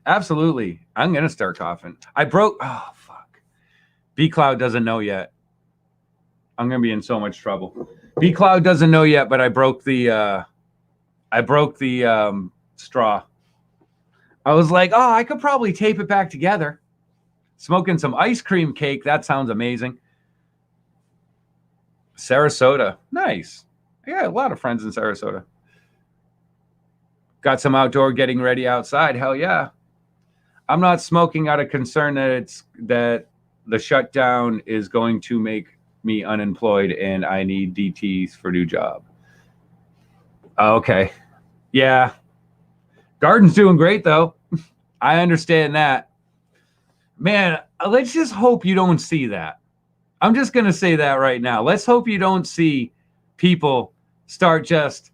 Absolutely. I'm going to start coughing. Oh, fuck. B Cloud doesn't know yet. I'm going to be in so much trouble. B Cloud doesn't know yet, but I broke the straw. I was like, oh, I could probably tape it back together. Smoking some ice cream cake. That sounds amazing. Sarasota. Nice. I got a lot of friends in Sarasota. Got some outdoor getting ready outside. Hell yeah. I'm not smoking out of concern that the shutdown is going to make me unemployed and I need DTs for new job. Okay. Yeah. Garden's doing great though. I understand that. Man, let's just hope you don't see that. I'm just going to say that right now. Let's hope you don't see people start just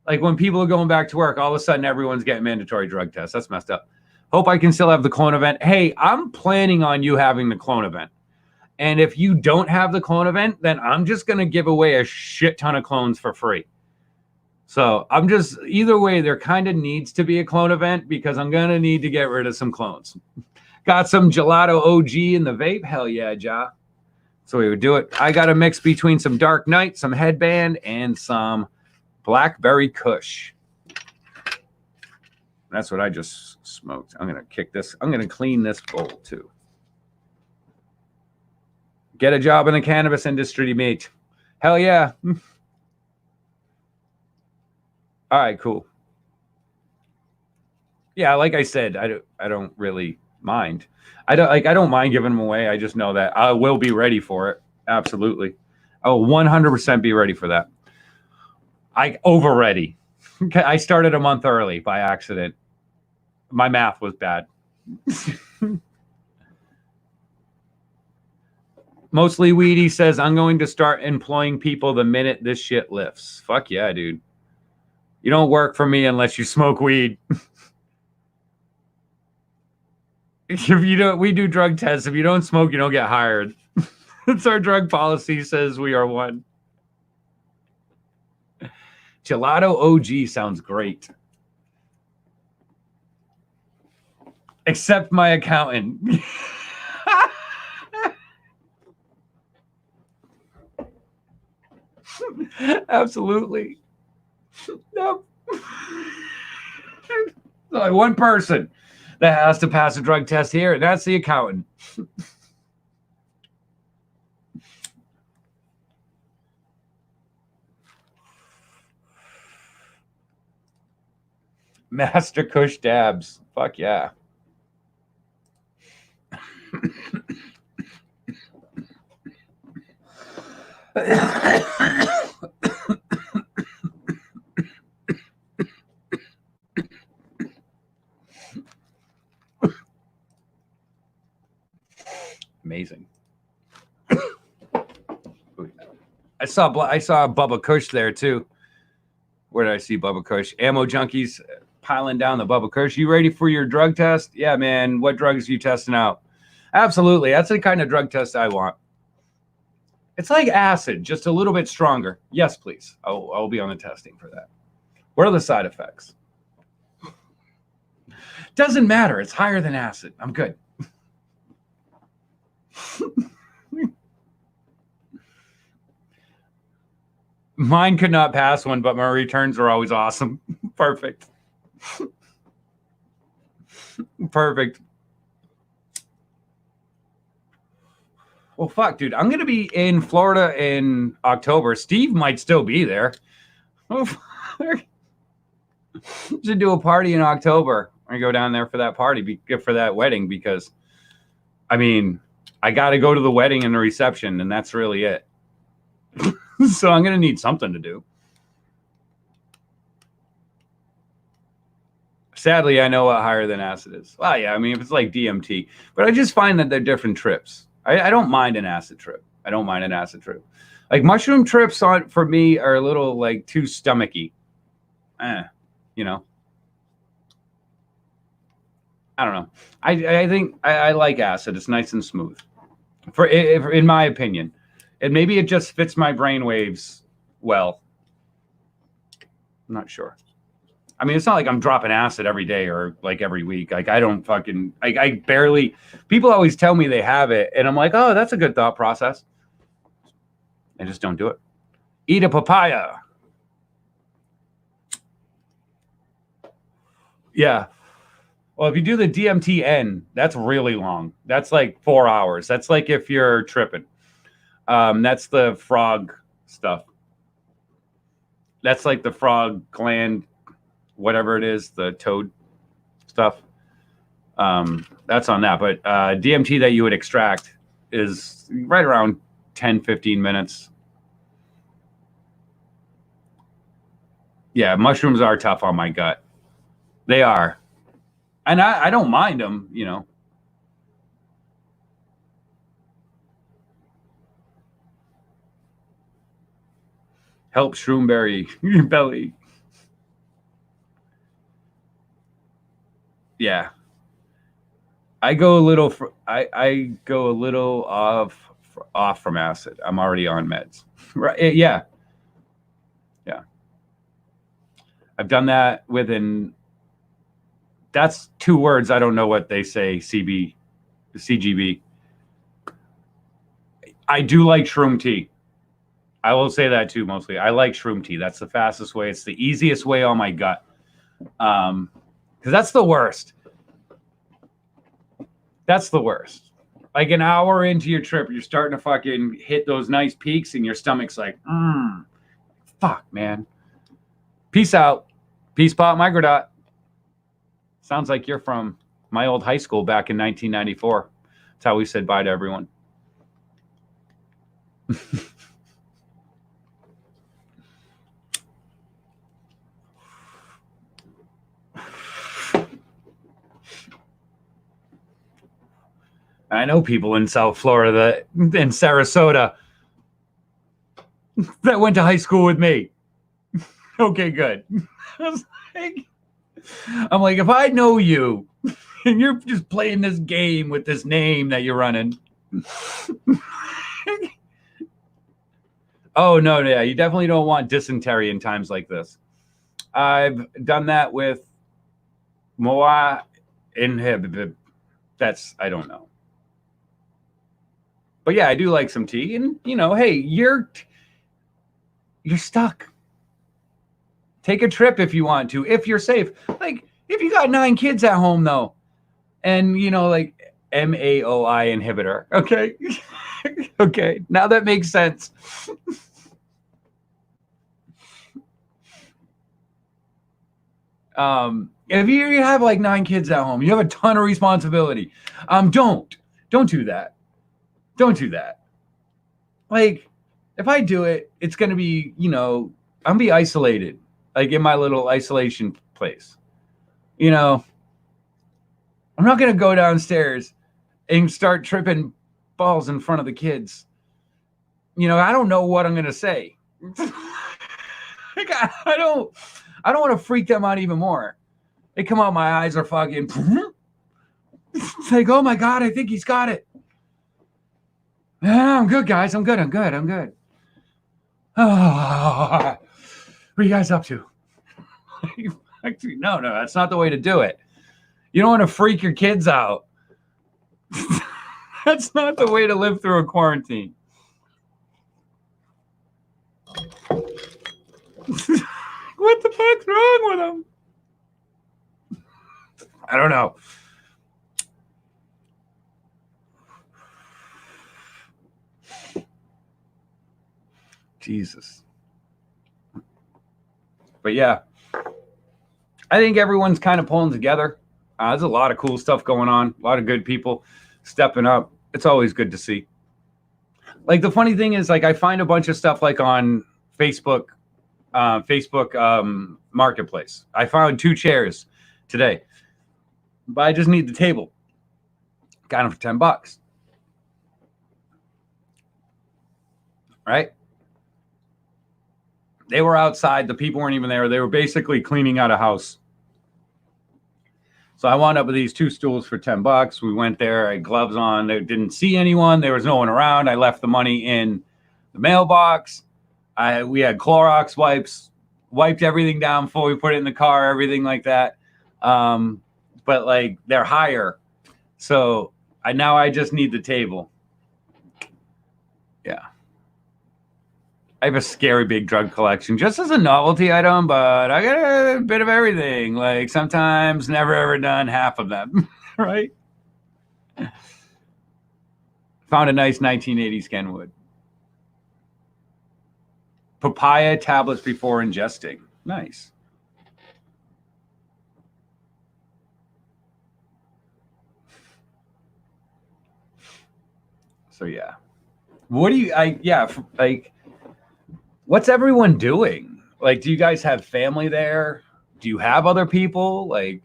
like when people are going back to work, all of a sudden everyone's getting mandatory drug tests. That's messed up. Hope I can still have the clone event. Hey, I'm planning on you having the clone event. And if you don't have the clone event, then I'm just going to give away a shit ton of clones for free. So I'm just, either way, there kind of needs to be a clone event because I'm going to need to get rid of some clones. Got some Gelato OG in the vape? Hell yeah, Ja. So we would do it. I got a mix between some Dark Knight, some Headband, and some Blackberry Kush. That's what I just smoked. I'm going to kick this. I'm going to clean this bowl too. Get a job in the cannabis industry, mate. Hell yeah. All right, cool. Yeah, like I said, I don't really mind. I don't mind giving them away. I just know that I will be ready for it. Absolutely. I will 100% be ready for that. I over ready. I started a month early by accident. My math was bad. Mostly Weedy says, I'm going to start employing people the minute this shit lifts. Fuck yeah, dude. You don't work for me unless you smoke weed. If you don't, we do drug tests. If you don't smoke, you don't get hired. That's our drug policy, says we are one. Gelato OG sounds great. Except my accountant. Absolutely. Nope. Only one person that has to pass a drug test here, and that's the accountant. Master Kush dabs. Fuck yeah. Amazing. I saw Bubba Kush there too. Where did I see Bubba Kush? Ammo junkies piling down the Bubba Kush. You ready for your drug test? Yeah, man. What drugs are you testing out? Absolutely. That's the kind of drug test I want. It's like acid, just a little bit stronger. Yes, please. I'll be on the testing for that. What are the side effects? Doesn't matter. It's higher than acid. I'm good. Mine could not pass one, but my returns are always awesome. Perfect. Perfect. Well, fuck, dude. I'm going to be in Florida in October. Steve might still be there. Should do a party in October. I go down there for that party, for that wedding, because, I mean, I got to go to the wedding and the reception, and that's really it. So I'm going to need something to do. Sadly, I know what higher than acid is. Well, yeah, I mean, if it's like DMT. But I just find that they're different trips. I don't mind an acid trip. I don't mind an acid trip. Like mushroom trips for me are a little like too stomachy. You know. I don't know. I think I like acid. It's nice and smooth. In my opinion. And maybe it just fits my brain waves well. I'm not sure. I mean, it's not like I'm dropping acid every day or like every week. Like I don't fucking, I barely, people always tell me they have it. And I'm like, oh, that's a good thought process. I just don't do it. Eat a papaya. Yeah. Well, if you do the DMT-N, that's really long. That's like 4 hours. That's like if you're tripping. That's the frog stuff. That's like the frog gland, whatever it is, the toad stuff. That's on that. But DMT that you would extract is right around 10, 15 minutes. Yeah, mushrooms are tough on my gut. They are. And I don't mind them, you know. Help shroomberry belly. Yeah. I go a little I go a little off from acid. I'm already on meds. Right. Yeah. Yeah. I've done that within that's 2 words. I don't know what they say. CGB. I do like shroom tea. I will say that too. Mostly, I like shroom tea. That's the fastest way. It's the easiest way on my gut. Because that's the worst. That's the worst. Like an hour into your trip, you're starting to fucking hit those nice peaks, and your stomach's like, fuck, man. Peace out. Peace, Pop Microdot. Sounds like you're from my old high school back in 1994. That's how we said bye to everyone. I know people in South Florida, in Sarasota, that went to high school with me. Okay, good. I'm like, if I know you and you're just playing this game with this name that you're running. Oh, no, yeah, you definitely don't want dysentery in times like this. I've done that with Moa inhibit. That's, I don't know. But yeah, I do like some tea. And, you know, hey, you're stuck. Take a trip if you want to, if you're safe. Like, if you got 9 kids at home, though, and, you know, like MAOI inhibitor, okay? Okay, now that makes sense. If you have like 9 kids at home, you have a ton of responsibility. Don't do that. Don't do that. Like, if I do it, it's going to be, you know, I'm going to be isolated, like in my little isolation place. You know, I'm not going to go downstairs and start tripping balls in front of the kids. You know, I don't know what I'm going to say. Like, I don't want to freak them out even more. They come out, my eyes are fucking. It's like, oh my God, I think he's got it. Yeah, I'm good, guys. I'm good. Oh, what are you guys up to? Actually, no, that's not the way to do it. You don't want to freak your kids out. That's not the way to live through a quarantine. What the fuck's wrong with them? I don't know. Jesus. But yeah, I think everyone's kind of pulling together. There's a lot of cool stuff going on. A lot of good people stepping up. It's always good to see. Like, the funny thing is, like, I find a bunch of stuff like on Facebook Marketplace. I found 2 chairs today, but I just need the table. Got them for $10. Right? They were outside. The people weren't even there. They were basically cleaning out a house. So I wound up with these 2 stools for $10. We went there. I had gloves on. They didn't see anyone. There was no one around. I left the money in the mailbox. We had Clorox wipes, wiped everything down before we put it in the car, everything like that. But like, they're higher. So now I just need the table. Yeah. I have a scary big drug collection just as a novelty item, but I got a bit of everything. Like, sometimes never ever done half of them, right? Found a nice 1980s Kenwood. Papaya tablets before ingesting. Nice. So yeah. What do you, like, what's everyone doing? Like, do you guys have family there? Do you have other people? Like,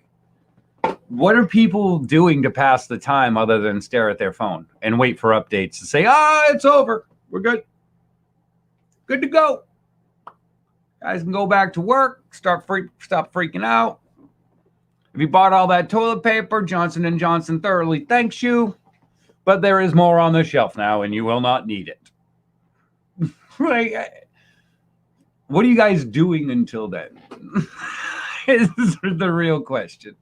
what are people doing to pass the time other than stare at their phone and wait for updates to say, it's over. We're good. Good to go. Guys can go back to work. Stop freaking out. If you bought all that toilet paper, Johnson & Johnson thoroughly thanks you. But there is more on the shelf now, and you will not need it. Like, what are you guys doing until then? Is the real question.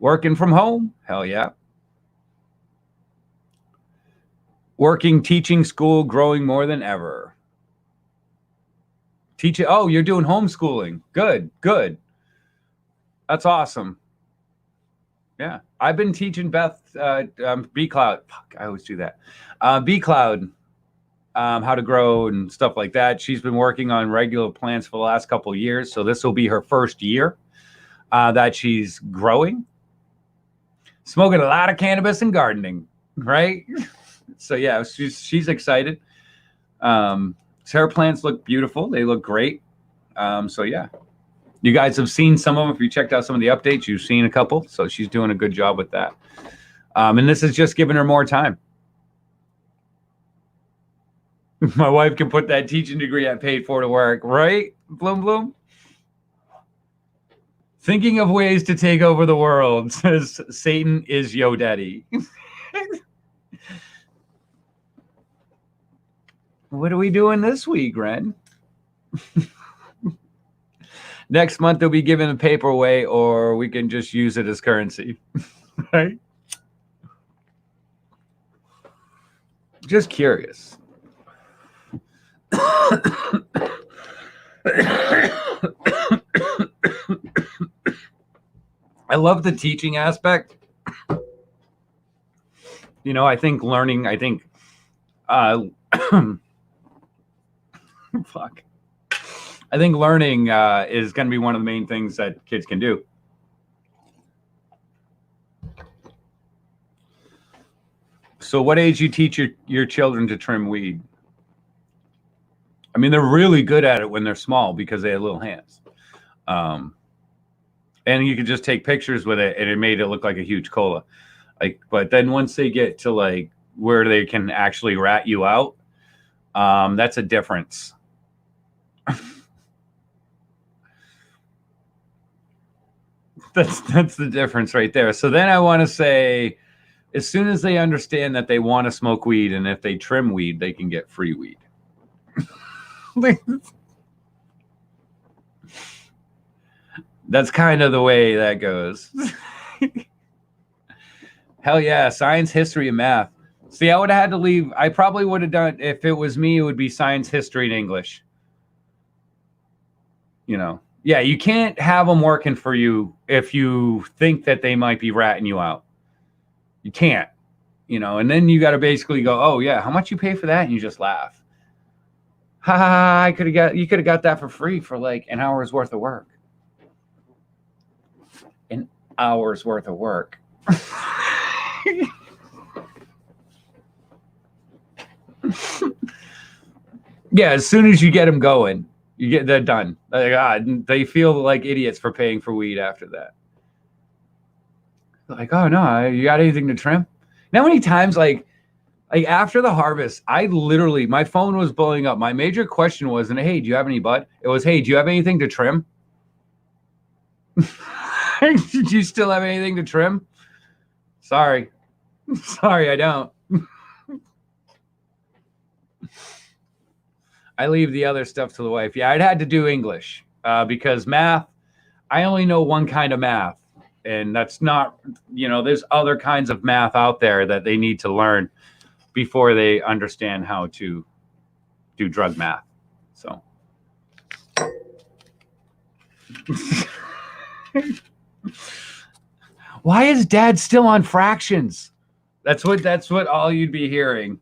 Working from home? Hell yeah. Working, teaching, school, growing more than ever. Teaching. Oh, you're doing homeschooling. Good. That's awesome. Yeah. I've been teaching Beth BCloud. Fuck, I always do that. BCloud, how to grow and stuff like that. She's been working on regular plants for the last couple of years. So this will be her first year that she's growing. Smoking a lot of cannabis and gardening, right? So yeah, she's excited. So her plants look beautiful. They look great. So yeah, you guys have seen some of them. If you checked out some of the updates, you've seen a couple. So she's doing a good job with that. And this is just giving her more time. My wife can put that teaching degree I paid for to work, right? Bloom. Thinking of ways to take over the world, says Satan is yo daddy. What are we doing this week, Ren? Next month they'll be giving the paper away, or we can just use it as currency. Right? Just curious. I love the teaching aspect. You know, I think learning, fuck. I think learning is going to be one of the main things that kids can do. So what age you teach your children to trim weed? I mean, they're really good at it when they're small because they have little hands. And you could just take pictures with it and it made it look like a huge cola. Like, but then once they get to like where they can actually rat you out, that's a difference. That's the difference right there. So then I want to say, as soon as they understand that they want to smoke weed, and if they trim weed, they can get free weed. That's kind of the way that goes. Hell yeah, science, history, and math. See, I would have had to leave. I probably would have done, if it was me, it would be science, history, and English. You know, yeah, you can't have them working for you if you think that they might be ratting you out. You can't, you know, and then you got to basically go, oh yeah, how much you pay for that? And you just laugh. Ha ha ha, you could have got that for free for like an hour's worth of work. An hour's worth of work. Yeah, as soon as you get them going, they're done. They feel like idiots for paying for weed after that. Like, oh no, you got anything to trim? Now, many times, like after the harvest, I literally, my phone was blowing up. My major question wasn't, hey, do you have any bud? It was, hey, do you have anything to trim? Did you still have anything to trim? Sorry, I don't. I leave the other stuff to the wife. Yeah, I'd had to do English because math, I only know one kind of math. And that's not, you know, there's other kinds of math out there that they need to learn before they understand how to do drug math. So. Why is Dad still on fractions? That's what all you'd be hearing.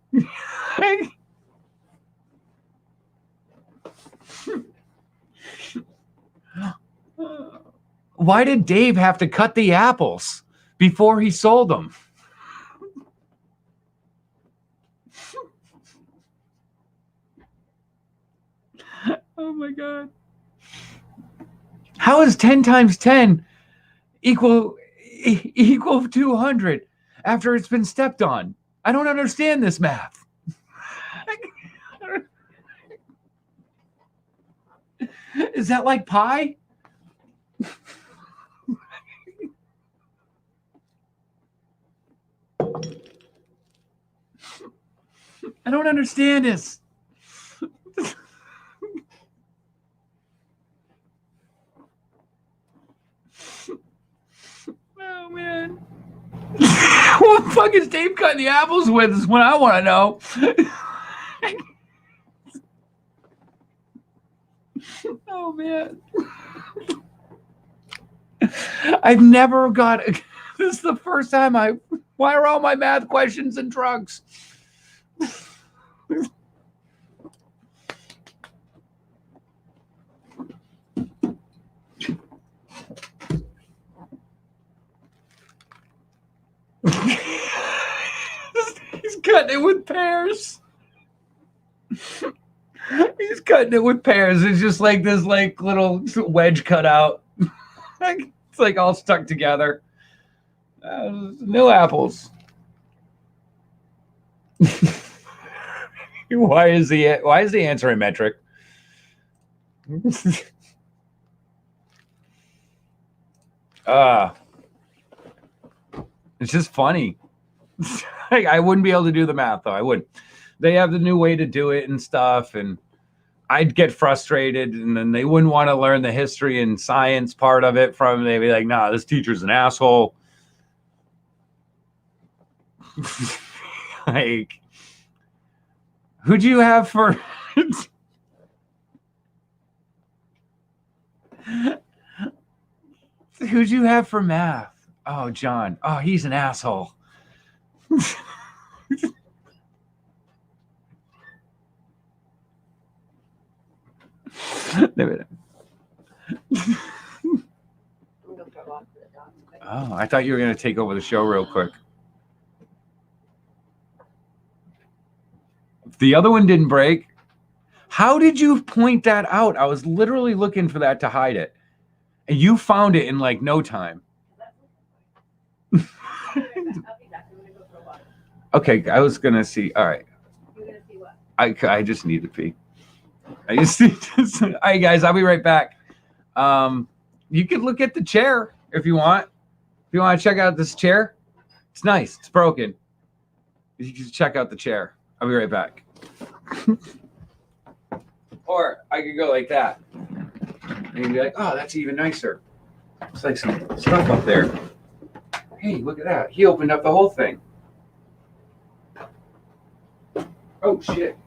Why did Dave have to cut the apples before he sold them? my God. How is 10 times 10 equal 200 after it's been stepped on? I don't understand this math. Is that like pi? I don't understand this. Oh, man. What the fuck is Dave cutting the apples with is what I want to know. Oh, man. I've never got... This is the first time Why are all my math questions in trucks? He's cutting it with pears. He's cutting it with pears. It's just like this like little wedge cut out. It's like all stuck together. No apples. Why is the answer in metric? It's just funny. I wouldn't be able to do the math though. I wouldn't. They have the new way to do it and stuff, and I'd get frustrated, and then they wouldn't want to learn the history and science part of it from. They'd be like, "Nah, this teacher's an asshole." Like, who'd you have for? Who'd you have for math? Oh, John. Oh, he's an asshole. Oh, I thought you were going to take over the show real quick. The other one didn't break. How did you point that out? I was literally looking for that to hide it. And you found it in like no time. Okay, I was going to see. All right. You're going to see what? I just need to pee. All right, guys, I'll be right back. You could look at the chair if you want. If you want to check out this chair, it's nice. It's broken. You can check out the chair. I'll be right back. Or I could go like that. And you'd be like, oh, that's even nicer. It's like some stuff up there. Hey, look at that. He opened up the whole thing. Oh, shit.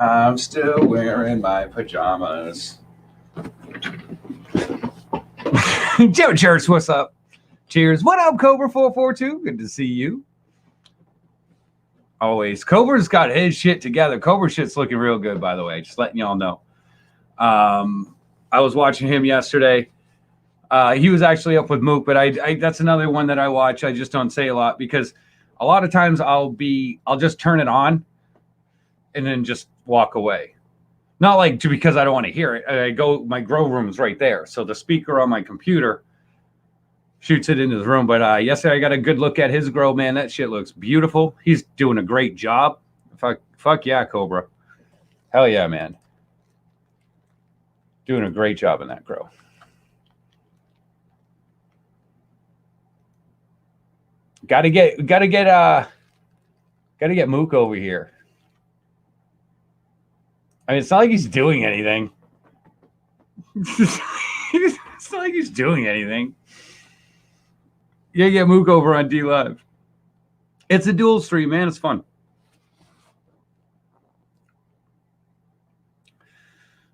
I'm still wearing my pajamas. Joe Church, what's up? Cheers. What up, Cobra442? Good to see you. Always. Cobra's got his shit together. Cobra shit's looking real good, by the way. Just letting y'all know. I was watching him yesterday. He was actually up with Mook, but I that's another one that I watch. I just don't say a lot because a lot of times I'll just turn it on and then just walk away. Not like because I don't want to hear it. My grow room's right there. So the speaker on my computer shoots it into the room. But yesterday I got a good look at his grow, man. That shit looks beautiful. He's doing a great job. Fuck yeah, Cobra. Hell yeah, man. Doing a great job in that grow. Gotta get Mook over here. I mean, it's not like he's doing anything. It's not like he's doing anything. Yeah, get Mook over on D Live. It's a dual stream, man. It's fun.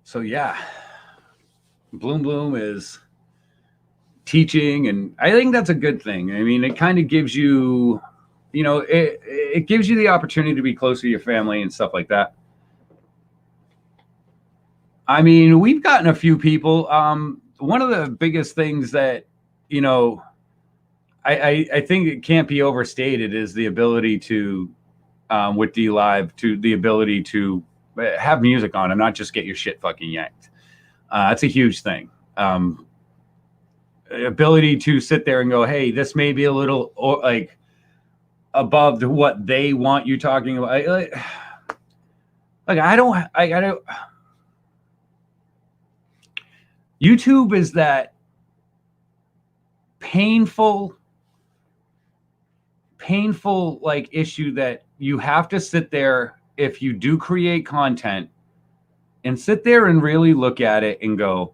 So yeah, Bloom is teaching, and I think that's a good thing. I mean, it kind of gives you, it gives you the opportunity to be closer to your family and stuff like that. I mean, we've gotten a few people. One of the biggest things that, I think it can't be overstated is the ability to, with D Live, to the ability to have music on and not just get your shit fucking yanked. That's a huge thing. Ability to sit there and go, hey, this may be a little like above what they want you talking about. I don't. YouTube is that painful like issue that you have to sit there if you do create content and sit there and really look at it and go,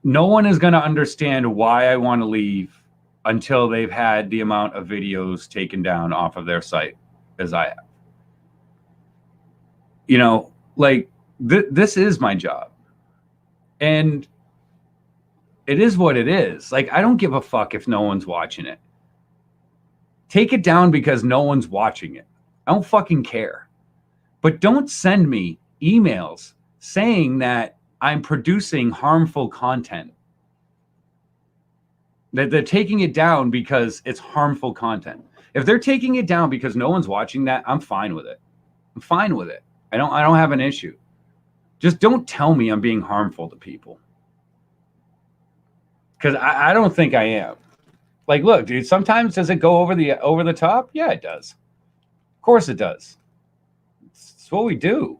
no one is going to understand why I want to leave until they've had the amount of videos taken down off of their site as I have. This is my job. And it is what it is. Like, I don't give a fuck if no one's watching it. Take it down because no one's watching it. I don't fucking care. But don't send me emails saying that I'm producing harmful content. That they're taking it down because it's harmful content. If they're taking it down because no one's watching that, I'm fine with it. I'm fine with it. I don't have an issue. Just don't tell me I'm being harmful to people. Because I don't think I am. Like, look, dude, sometimes does it go over the top? Yeah, it does. Of course it does. It's what we do.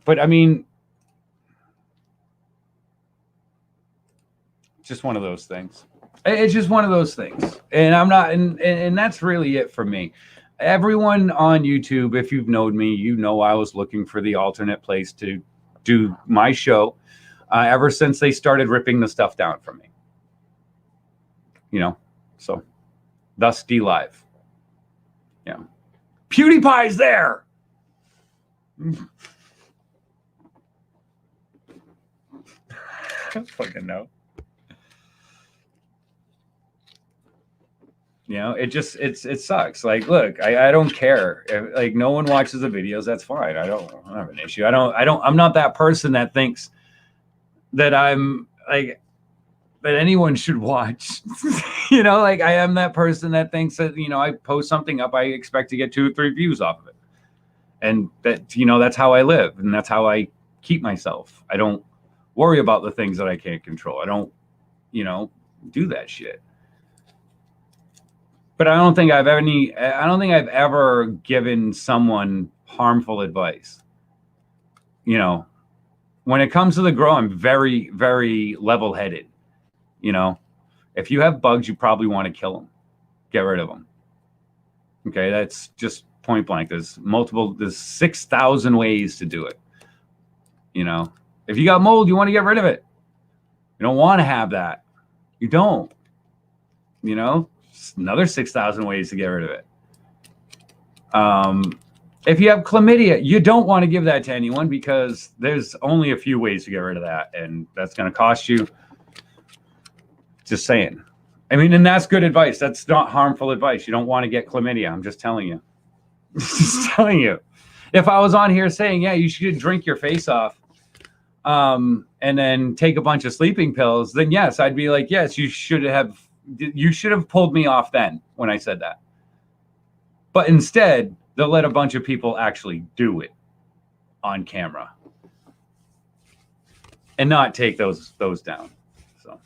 But I mean, it's just one of those things. It's just one of those things. And I'm not, and that's really it for me. Everyone on YouTube, if you've known me, I was looking for the alternate place to do my show ever since they started ripping the stuff down from me. So thus D Live. Yeah. PewDiePie's there. I don't fucking know. It sucks. Like, look, I don't care. If, like, no one watches the videos, that's fine. I don't have an issue. I'm not that person that thinks that I'm like that anyone should watch. Like, I am that person that thinks that, I post something up, I expect to get 2 or 3 views off of it. And that, that's how I live, and that's how I keep myself. I don't worry about the things that I can't control. I don't, do that shit. But I don't think I've ever given someone harmful advice. When it comes to the grow, I'm very, very level-headed. If you have bugs, you probably want to kill them. Get rid of them. Okay, that's just point blank. There's 6,000 ways to do it. If you got mold, you want to get rid of it. You don't want to have that. You don't. another 6,000 ways to get rid of it. If you have chlamydia, you don't want to give that to anyone because there's only a few ways to get rid of that, and that's going to cost you. Just saying. I mean, and that's good advice. That's not harmful advice. You don't want to get chlamydia. I'm just telling you. Just telling you. If I was on here saying, yeah, you should drink your face off, and then take a bunch of sleeping pills, then yes, I'd be like, yes, you should have pulled me off then when I said that. But instead, they'll let a bunch of people actually do it on camera and not take those down. So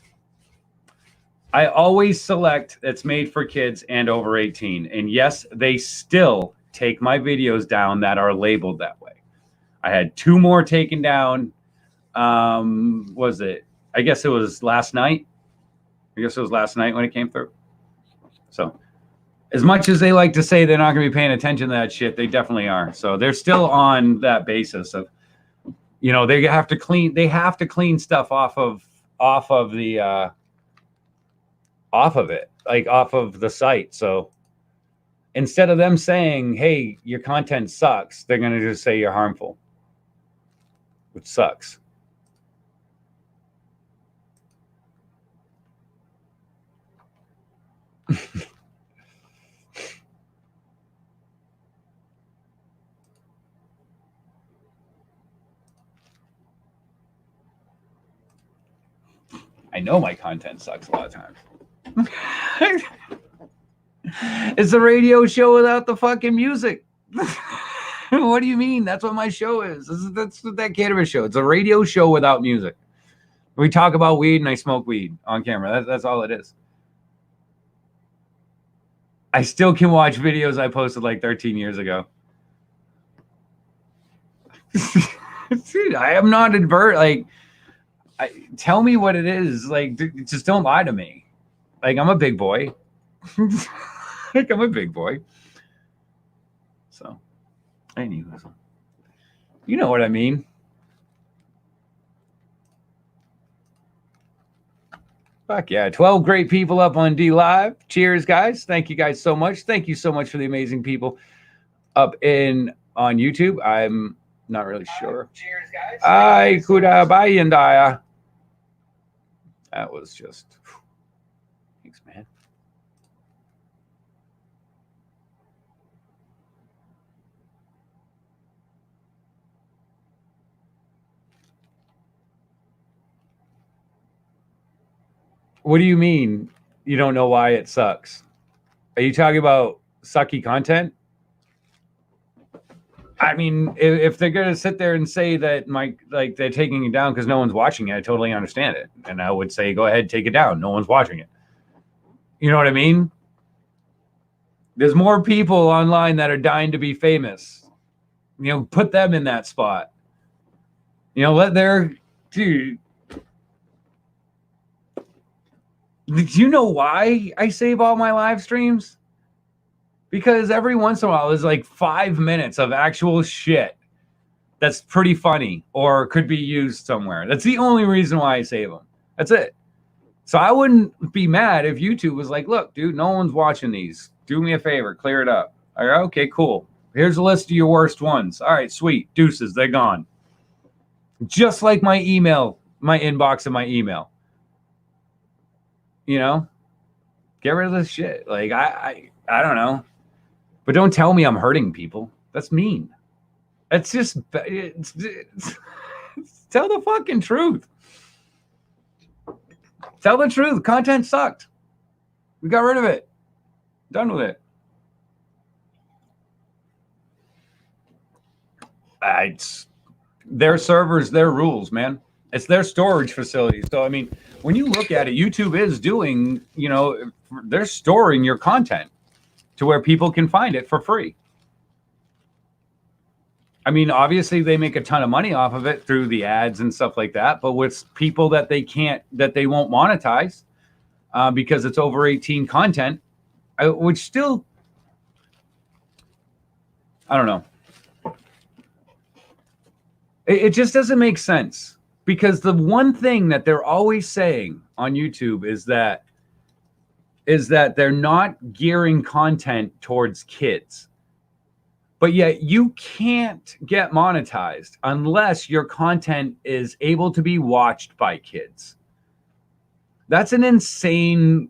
I always select that's made for kids and over 18. And yes, they still take my videos down that are labeled that way. I had 2 more taken down. Was it? I guess it was last night. When it came through. So as much as they like to say they're not going to be paying attention to that shit, they definitely are. So they're still on that basis of, they have to clean stuff off of it, like off of the site. So instead of them saying, hey, your content sucks, they're going to just say you're harmful, which sucks. I know my content sucks a lot of times. It's a radio show without the fucking music. What do you mean? That's what my show is. That's what that cannabis show. It's a radio show without music. We talk about weed and I smoke weed on camera. That's all it is. I still can watch videos I posted like 13 years ago. Dude, I am not tell me what it is. Like, just don't lie to me. Like, I'm a big boy. Like, I'm a big boy. So, anyways, you know what I mean. Fuck yeah. 12 great people up on D Live. Cheers, guys. Thank you guys so much. Thank you so much for the amazing people up on YouTube. I'm not really sure. Cheers, guys. I could buy and die. That was just, thanks, man. What do you mean you don't know why it sucks? Are you talking about sucky content? I mean, if they're going to sit there and say that they're taking it down because no one's watching it, I totally understand it. And I would say, go ahead, take it down. No one's watching it. You know what I mean? There's more people online that are dying to be famous. Put them in that spot. Let their dude. Do you know why I save all my live streams? Because every once in a while, there's like 5 minutes of actual shit that's pretty funny or could be used somewhere. That's the only reason why I save them. That's it. So I wouldn't be mad if YouTube was like, look, dude, no one's watching these. Do me a favor, clear it up. All right, okay, cool. Here's a list of your worst ones. All right, sweet. Deuces, they're gone. Just like my email, my inbox and my email. Get rid of this shit. Like, I don't know. But don't tell me I'm hurting people. That's mean. It's just, tell the fucking truth. Tell the truth. Content sucked. We got rid of it. Done with it. It's their servers, their rules, man. It's their storage facility. So, I mean, when you look at it, YouTube is doing, they're storing your content to where people can find it for free. I mean, obviously they make a ton of money off of it through the ads and stuff like that, but with people that they won't monetize because it's over 18 content, which still, I don't know. It just doesn't make sense because the one thing that they're always saying on YouTube is that is that they're not gearing content towards kids. But yet you can't get monetized unless your content is able to be watched by kids. That's an insane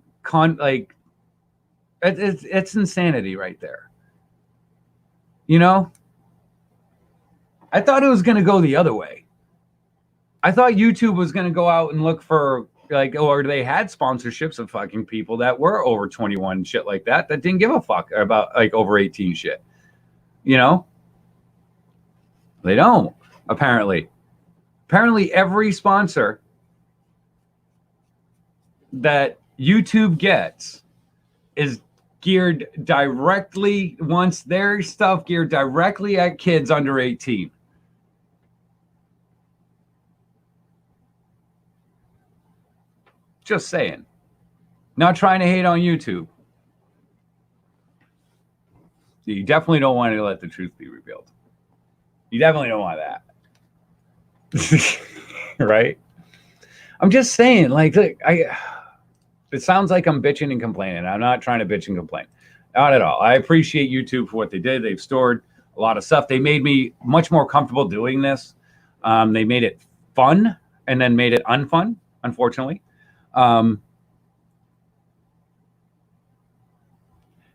it's insanity right there. You know? I thought it was going to go the other way. I thought YouTube was going to go out and look for or they had sponsorships of fucking people that were over 21, shit like that didn't give a fuck about over 18 shit. You know? They don't, apparently. Apparently every sponsor that YouTube gets is geared directly, wants their stuff geared directly at kids under 18. Just saying. Not trying to hate on YouTube. You definitely don't want to let the truth be revealed. You definitely don't want that. Right? I'm just saying, look, it sounds like I'm bitching and complaining. I'm not trying to bitch and complain. Not at all. I appreciate YouTube for what they did. They've stored a lot of stuff. They made me much more comfortable doing this. They made it fun and then made it unfun, unfortunately.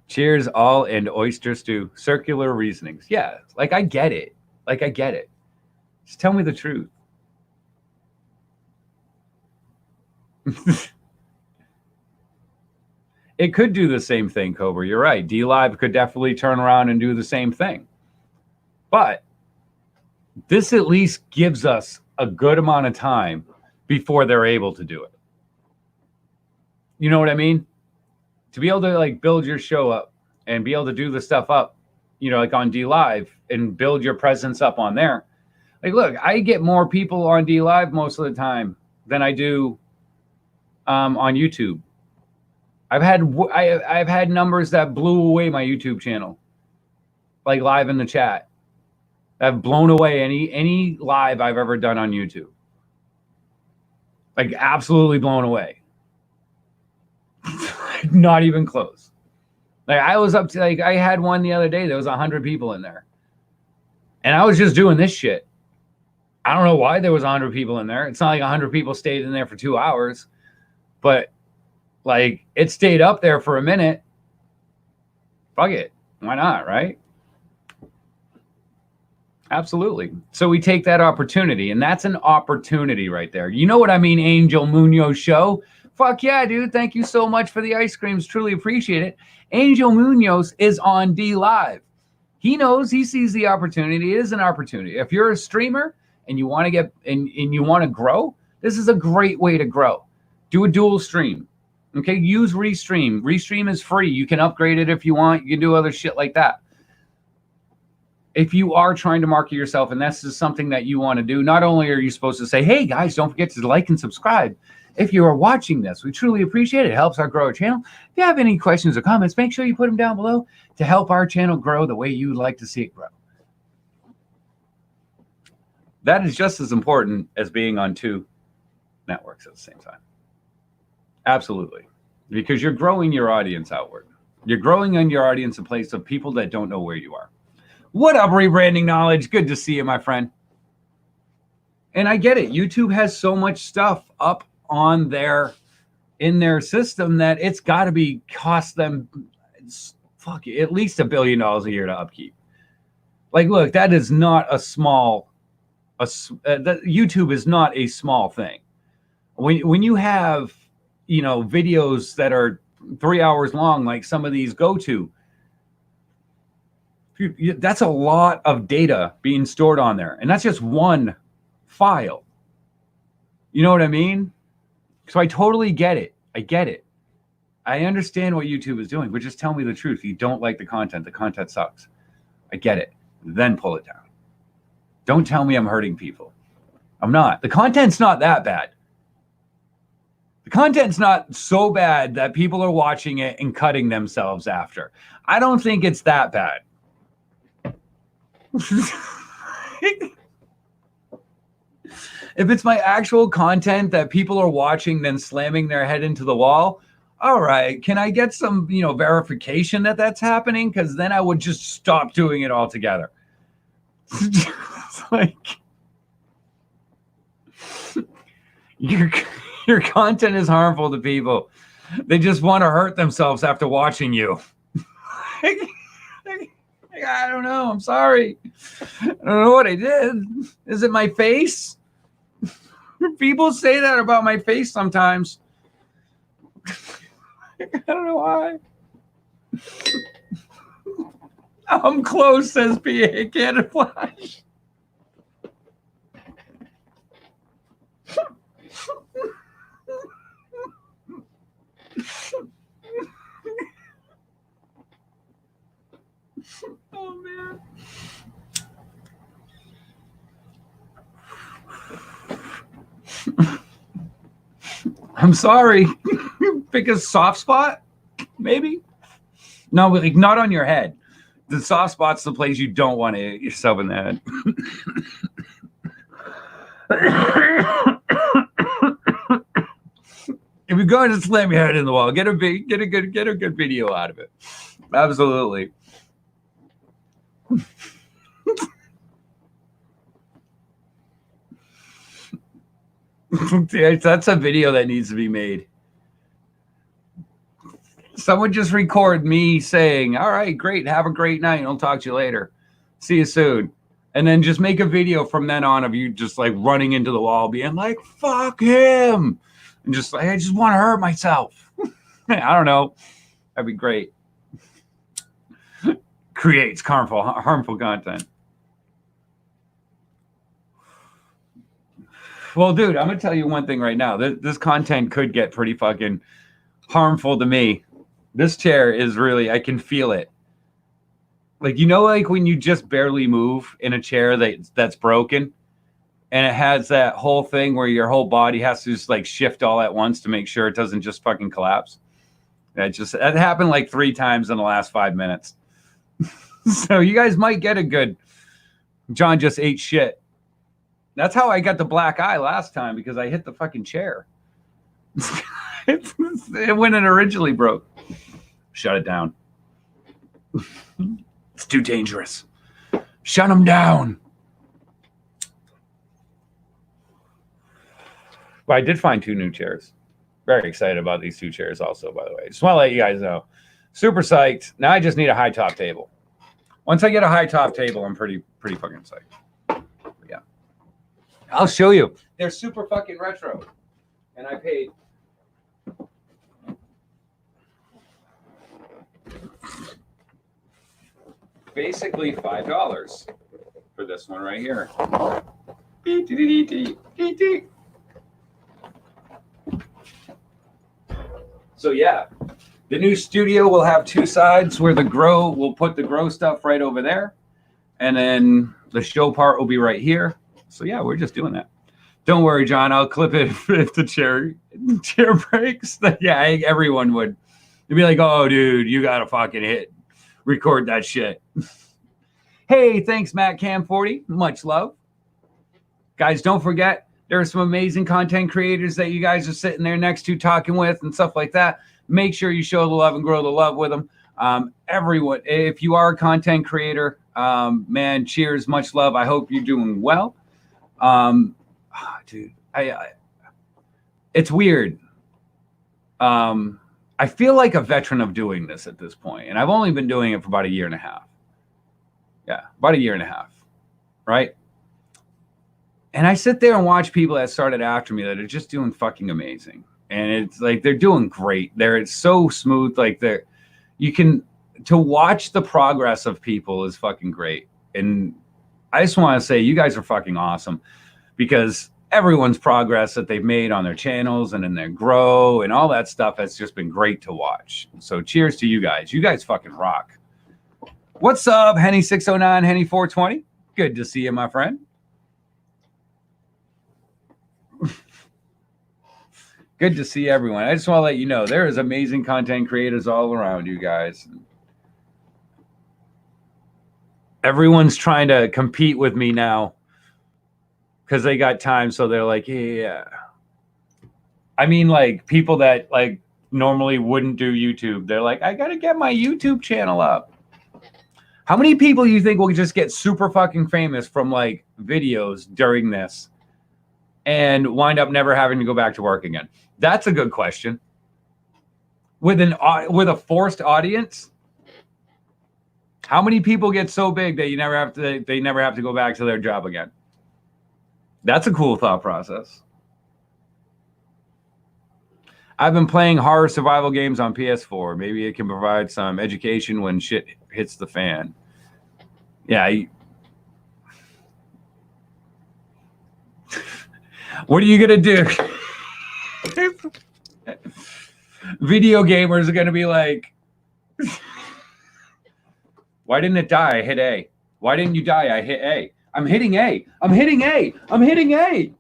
Cheers, all, and oyster stew. Circular reasonings. Yeah, I get it. I get it. Just tell me the truth. It could do the same thing, Cobra. You're right. DLive could definitely turn around and do the same thing. But this at least gives us a good amount of time before they're able to do it. You know what I mean? To be able to build your show up and be able to do the stuff up, on DLive and build your presence up on there. Look, I get more people on DLive most of the time than I do on YouTube. I've had numbers that blew away my YouTube channel, live in the chat. I've blown away any live I've ever done on YouTube. Absolutely blown away. Not even close. I was up to I had one the other day. There was 100 people in there, and I was just doing this shit. I don't know why there was 100 people in there. It's not 100 people stayed in there for 2 hours, but it stayed up there for a minute. Fuck it. Why not, right? Absolutely. So we take that opportunity, and that's an opportunity right there. You know what I mean, Angel Munoz Show? Fuck yeah, dude. Thank you so much for the ice creams. Truly appreciate it. Angel Munoz is on DLive. He knows, he sees the opportunity. It is an opportunity. If you're a streamer and you want to get and you want to grow, this is a great way to grow. Do a dual stream. Okay, use Restream. Restream is free. You can upgrade it if you want. You can do other shit like that. If you are trying to market yourself and that's just something that you want to do, not only are you supposed to say, hey guys, don't forget to like and subscribe. If you are watching this, we truly appreciate it. It helps our grow our channel. If you have any questions or comments, make sure you put them down below to help our channel grow the way you'd like to see it grow. That is just as important as being on 2 networks at the same time. Absolutely. Because you're growing your audience outward. You're growing in your audience in place of people that don't know where you are. What up, Rebranding Knowledge? Good to see you, my friend. And I get it. YouTube has so much stuff up on in their system that it's got to be cost them at least $1 billion a year to upkeep. Look, that is not a small. YouTube is not a small thing. When you have videos that are 3 hours long, like some of these go to. That's a lot of data being stored on there. And that's just one file. You know what I mean? So I totally get it. I get it. I understand what YouTube is doing, but just tell me the truth. You don't like the content. The content sucks. I get it. Then pull it down. Don't tell me I'm hurting people. I'm not. The content's not that bad. The content's not so bad that people are watching it and cutting themselves after. I don't think it's that bad. If it's my actual content that people are watching then slamming their head into the wall, all right, can I get some, verification that that's happening? Because then I would just stop doing it altogether. It's like your content is harmful to people. They just want to hurt themselves after watching you. I don't know. I'm sorry. I don't know what I did. Is it my face? People say that about my face sometimes. I don't know why. I'm close, says PA Cannon Flash. Oh, man. I'm sorry. Pick a soft spot, maybe? No, like not on your head. The soft spot's the place you don't want to hit yourself in the head. If you're going to slam your head in the wall, get a good video out of it. Absolutely. That's a video that needs to be made. Someone just record me saying, all right, great, have a great night. I'll talk to you later. See you soon. And then just make a video from then on of you just like running into the wall, being like, fuck him. And just like, I just want to hurt myself. I don't know. That'd be great. Creates harmful content. Well, dude, I'm going to tell you one thing right now. This content could get pretty fucking harmful to me. This chair is really, I can feel it. Like, like when you just barely move in a chair that's broken and it has that whole thing where your whole body has to just like shift all at once to make sure it doesn't just fucking collapse. That happened like 3 times in the last 5 minutes. So you guys might get a good John just ate shit. That's how I got the black eye last time, because I hit the fucking chair. When it originally broke. Shut it down. It's too dangerous. Shut them down. But I did find 2 new chairs. Very excited about these 2 chairs also, by the way. Just want to let you guys know. Super psyched. Now I just need a high top table. Once I get a high top table, I'm pretty fucking psyched. Yeah. I'll show you. They're super fucking retro. And I paid basically $5 for this one right here. So yeah, the new studio will have 2 sides where we'll put the grow stuff right over there. And then the show part will be right here. So yeah, we're just doing that. Don't worry, John, I'll clip it if the chair breaks. Yeah, everyone would. They'd be like, oh, dude, you got to fucking record that shit. Hey, thanks, Matt Cam 40. Much love. Guys, don't forget, there are some amazing content creators that you guys are sitting there next to talking with and stuff like that. Make sure you show the love and grow the love with them. Everyone, if you are a content creator, man, cheers, much love. I hope you're doing well. Dude, it's weird. I feel like a veteran of doing this at this point, and I've only been doing it for about 1.5 years. Yeah, about 1.5 years, right? And I sit there and watch people that started after me that are just doing fucking amazing. And it's like, they're doing great. It's so smooth. Like to watch the progress of people is fucking great. And I just want to say, you guys are fucking awesome, because everyone's progress that they've made on their channels and in their grow and all that stuff has just been great to watch. So cheers to you guys. You guys fucking rock. What's up, Henny 609, Henny 420? Good to see you, my friend. Good to see everyone. I just want to let you know there is amazing content creators all around you guys. Everyone's trying to compete with me now because they got time. So they're like, yeah. I mean, like people that like normally wouldn't do YouTube. They're like, I gotta get my YouTube channel up. How many people you think will just get super fucking famous from like videos during this and wind up never having to go back to work again? That's a good question. With a forced audience, how many people get so big that they never have to go back to their job again? That's a cool thought process. I've been playing horror survival games on PS4. Maybe it can provide some education when shit hits the fan. Yeah. What are you going to do? Video gamers are going to be like, why didn't it die? I hit A. Why didn't you die? I hit A. I'm hitting A. I'm hitting A. I'm hitting A.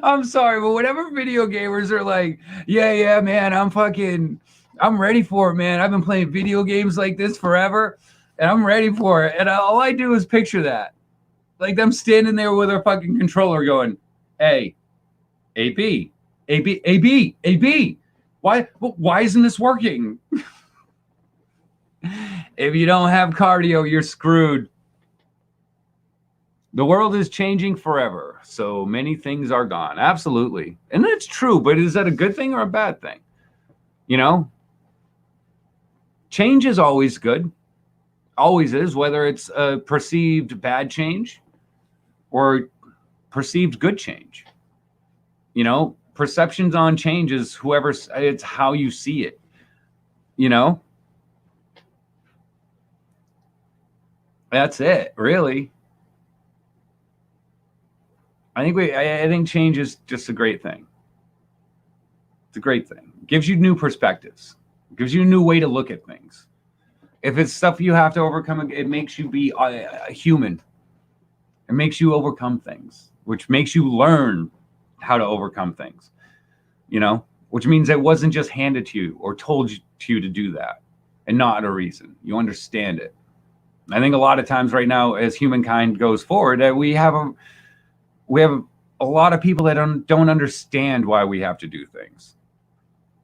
I'm sorry, but whenever video gamers are like, yeah, man, I'm ready for it, man. I've been playing video games like this forever, and I'm ready for it. And all I do is picture that. Like them standing there with their fucking controller going, A, A, B, A, B, A, B, A, B. Why isn't this working? If you don't have cardio, you're screwed. The world is changing forever, so many things are gone. Absolutely. And that's true, but is that a good thing or a bad thing? You know? Change is always good. Always is, whether it's a perceived bad change or perceived good change. You know, perceptions on change is it's how you see it. You know? That's it, really. I think change is just a great thing. It's a great thing. It gives you new perspectives. It gives you a new way to look at things. If it's stuff you have to overcome, it makes you be a human. It makes you overcome things, which makes you learn how to overcome things, you know, which means it wasn't just handed to you or told to you to do that and not a reason. You understand it. I think a lot of times right now, as humankind goes forward, we have a lot of people that don't understand why we have to do things.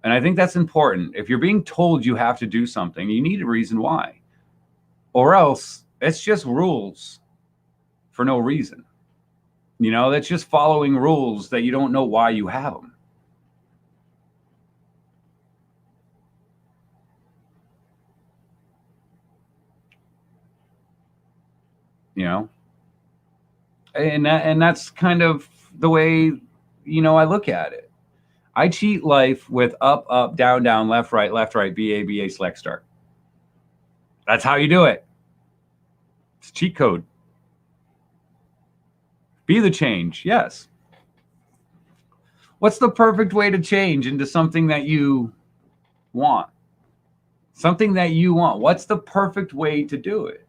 And I think that's important. If you're being told you have to do something, you need a reason why. Or else it's just rules for no reason. You know, that's just following rules that you don't know why you have them. You know? And that's kind of the way, you know, I look at it. I cheat life with up, up, down, down, left, right, BA, BA, select, start. That's how you do it. It's cheat code. Be the change, yes. What's the perfect way to change into something that you want? Something that you want. What's the perfect way to do it?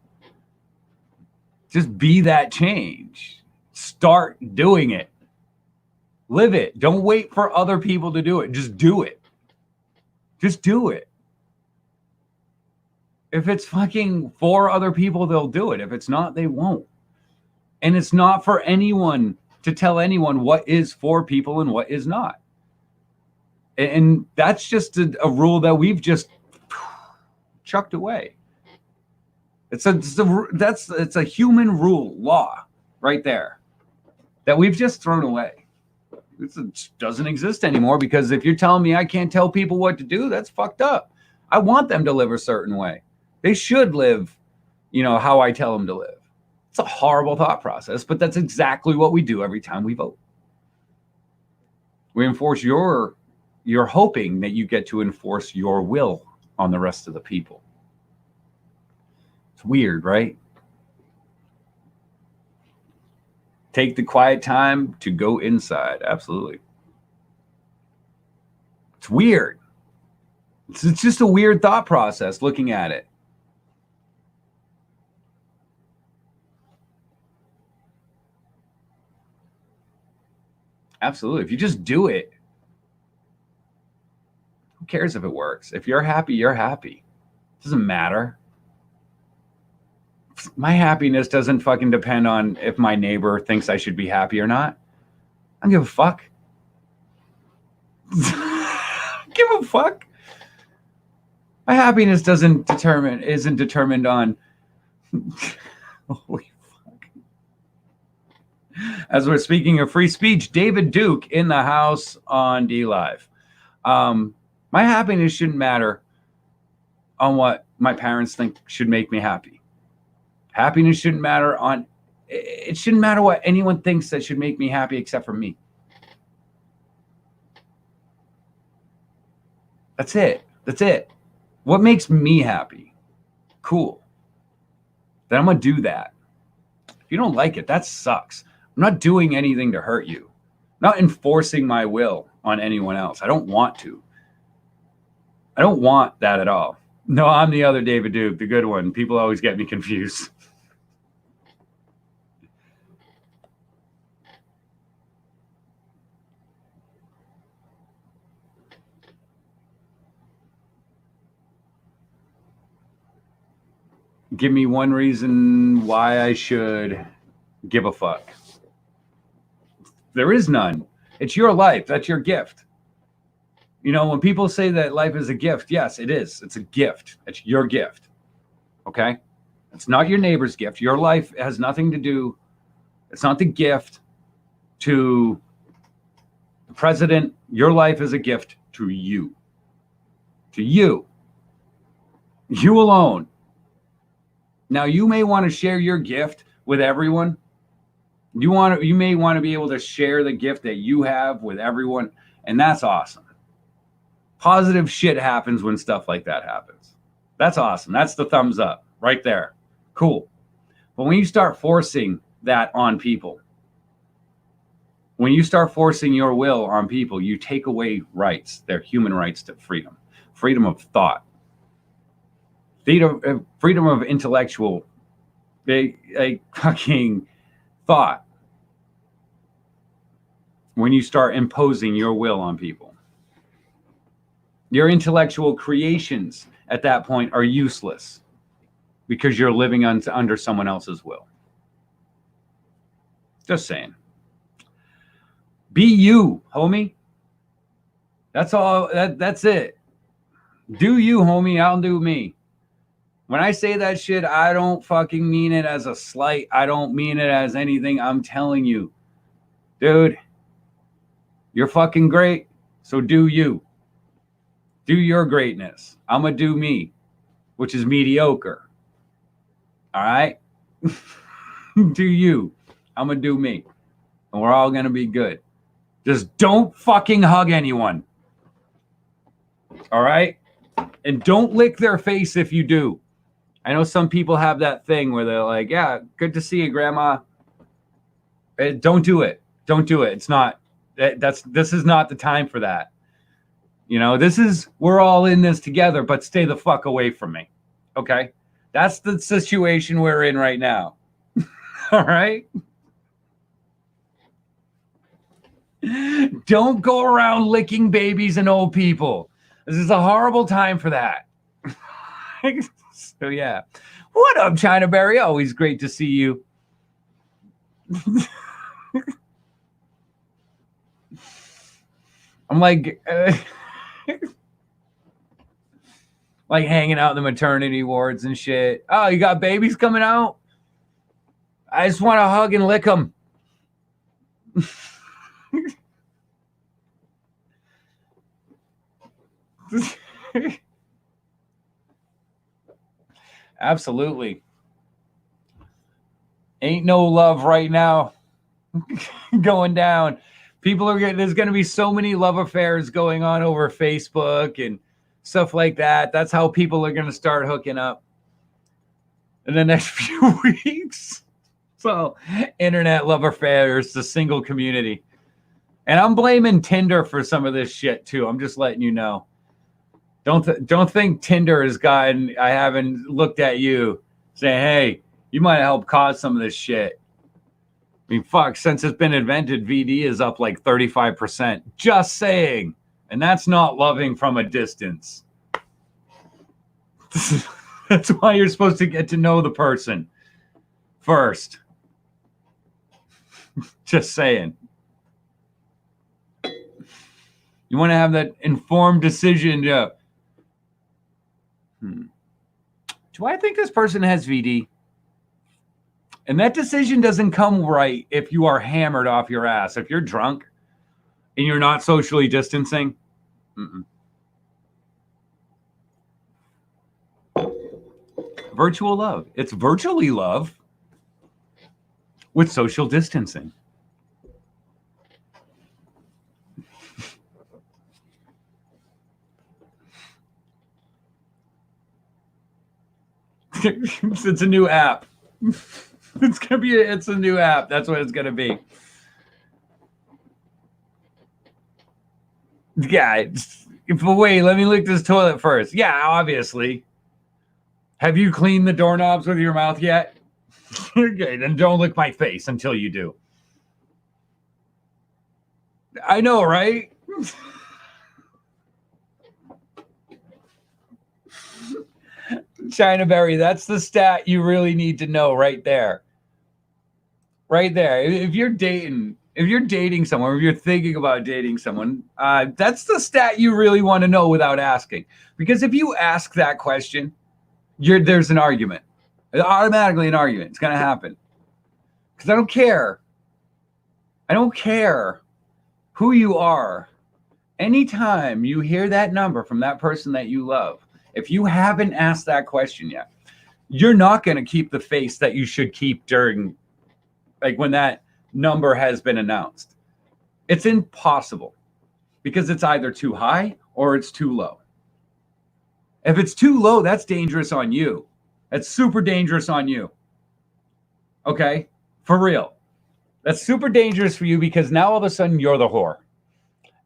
Just be that change. Start doing it. Live it. Don't wait for other people to do it. Just do it. Just do it. If it's fucking for other people, they'll do it. If it's not, they won't. And it's not for anyone to tell anyone what is for people and what is not. And that's just a rule that we've just chucked away. It's a human rule, law, right there, that we've just thrown away. It doesn't exist anymore, because if you're telling me I can't tell people what to do, that's fucked up. I want them to live a certain way. They should live, you know, how I tell them to live. It's a horrible thought process, but that's exactly what we do every time we vote. We enforce you're hoping that you get to enforce your will on the rest of the people. It's weird, right? Take the quiet time to go inside. Absolutely. It's weird. It's just a weird thought process looking at it. Absolutely. If you just do it, Who cares if it works? If you're happy, you're happy. It doesn't matter. My happiness doesn't fucking depend on if my neighbor thinks I should be happy or not. I don't give a fuck. Give a fuck. My happiness isn't determined on holy fuck. As we're speaking of free speech, David Duke in the house on DLive. My happiness shouldn't matter on what my parents think should make me happy. Happiness shouldn't matter on, it shouldn't matter what anyone thinks that should make me happy except for me. That's it. That's it. What makes me happy? Cool. Then I'm going to do that. If you don't like it, that sucks. I'm not doing anything to hurt you. I'm not enforcing my will on anyone else. I don't want to. I don't want that at all. No, I'm the other David Duke, the good one. People always get me confused. Give me one reason why I should give a fuck. There is none. It's your life. That's your gift. You know, when people say that life is a gift, yes, it is. It's a gift. It's your gift. Okay? It's not your neighbor's gift. Your life has nothing to do. It's not the gift to the president. Your life is a gift to you. To you. You alone. Now, you may want to share your gift with everyone. You may want to be able to share the gift that you have with everyone, and that's awesome. Positive shit happens when stuff like that happens. That's awesome. That's the thumbs up right there. Cool. But when you start forcing that on people, when you start forcing your will on people, you take away rights, their human rights to freedom, freedom of thought, freedom of intellectual, a fucking thought. When you start imposing your will on people, your intellectual creations at that point are useless because you're living under someone else's will. Just saying. Be you, homie. That's all. That's it. Do you, homie. I'll do me. When I say that shit, I don't fucking mean it as a slight. I don't mean it as anything. I'm telling you, dude, you're fucking great. So do you. Do your greatness. I'm going to do me, which is mediocre. All right? Do you. I'm going to do me. And we're all going to be good. Just don't fucking hug anyone. All right? And don't lick their face if you do. I know some people have that thing where they're like, yeah, good to see you, Grandma. Don't do it. Don't do it. It's not, this is not the time for that. You know, we're all in this together, but stay the fuck away from me. Okay? That's the situation we're in right now. All right? Don't go around licking babies and old people. This is a horrible time for that. So, yeah. What up, China Berry? Always great to see you. I'm like hanging out in the maternity wards and shit. Oh, you got babies coming out? I just want to hug and lick them. Absolutely. Ain't no love right now going down. There's going to be so many love affairs going on over Facebook and stuff like that. That's how people are going to start hooking up in the next few weeks. So, internet love affairs, the single community. And I'm blaming Tinder for some of this shit too. I'm just letting you know. Don't think Tinder has gotten, I haven't looked at you saying, hey, you might have helped cause some of this shit. I mean, fuck, since it's been invented, VD is up like 35%. Just saying. And that's not loving from a distance. That's why you're supposed to get to know the person first. Just saying. You want to have that informed decision. Do I think this person has VD? And that decision doesn't come right if you are hammered off your ass. If you're drunk and you're not socially distancing. Virtual love. It's virtually love with social distancing. It's a new app. It's a new app. That's what it's gonna be. Yeah. But wait, let me lick this toilet first. Yeah, obviously. Have you cleaned the doorknobs with your mouth yet? Okay, then don't lick my face until you do. I know, right? China Berry, that's the stat you really need to know right there. Right there. If you're dating someone, if you're thinking about dating someone, that's the stat you really want to know without asking. Because if you ask that question, there's an argument. Automatically an argument. It's going to happen. Because I don't care. I don't care who you are. Anytime you hear that number from that person that you love, if you haven't asked that question yet, you're not going to keep the face that you should keep during, like, when that number has been announced. It's impossible because it's either too high or it's too low. If it's too low, that's dangerous on you. That's super dangerous on you. Okay? For real. That's super dangerous for you because now all of a sudden you're the whore.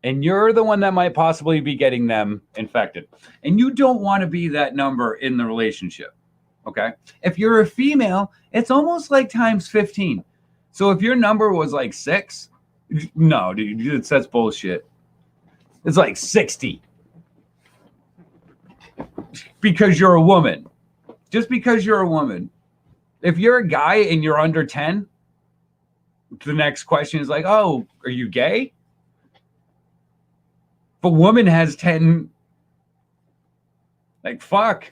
And you're the one that might possibly be getting them infected. And you don't want to be that number in the relationship. Okay? If you're a female, it's almost like times 15. So if your number was like 6, no, dude, that's bullshit. It's like 60. Because you're a woman. Just because you're a woman. If you're a guy and you're under 10, the next question is like, oh, are you gay? If a woman has 10, like, fuck.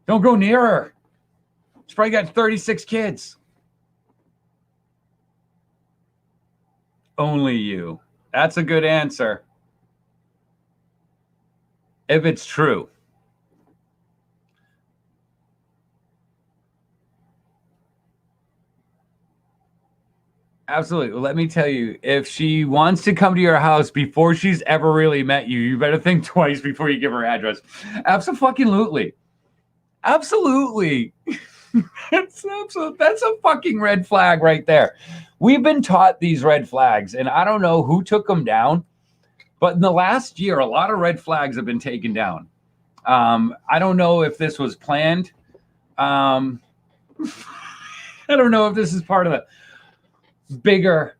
Don't go near her. She's probably got 36 kids. Only you. That's a good answer. If it's true. Absolutely. Let me tell you, if she wants to come to your house before she's ever really met you, you better think twice before you give her address. Absolutely. Absolutely. That's a fucking red flag right there. We've been taught these red flags, and I don't know who took them down, but in the last year, a lot of red flags have been taken down. I don't know if this was planned. I don't know if this is part of the bigger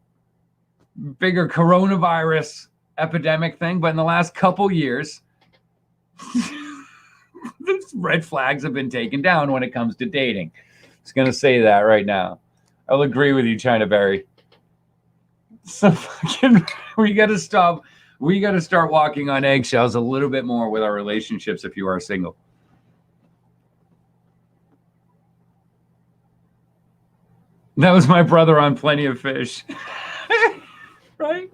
coronavirus epidemic thing, but in the last couple years, these red flags have been taken down when it comes to dating. I was going to say that right now. I'll agree with you, China Berry. So fucking, we got to stop. We got to start walking on eggshells a little bit more with our relationships if you are single. That was my brother on Plenty of Fish. Right?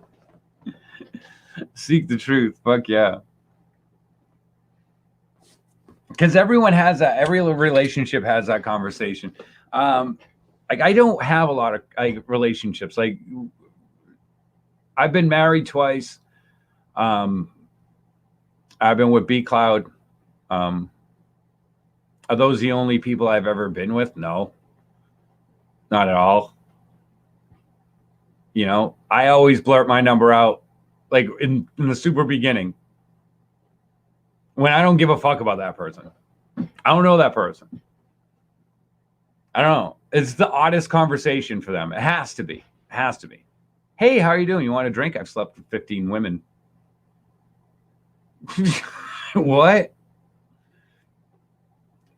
Seek the truth. Fuck yeah. Because everyone has that. Every relationship has that conversation. Like, I don't have a lot of relationships. Like, I've been married twice. I've been with B Cloud. Are those the only people I've ever been with? No. Not at all. You know, I always blurt my number out, like in the super beginning, when I don't give a fuck about that person. I don't know that person. I don't know. It's the oddest conversation for them. It has to be. It has to be. Hey, how are you doing? You want a drink? I've slept with 15 women. What?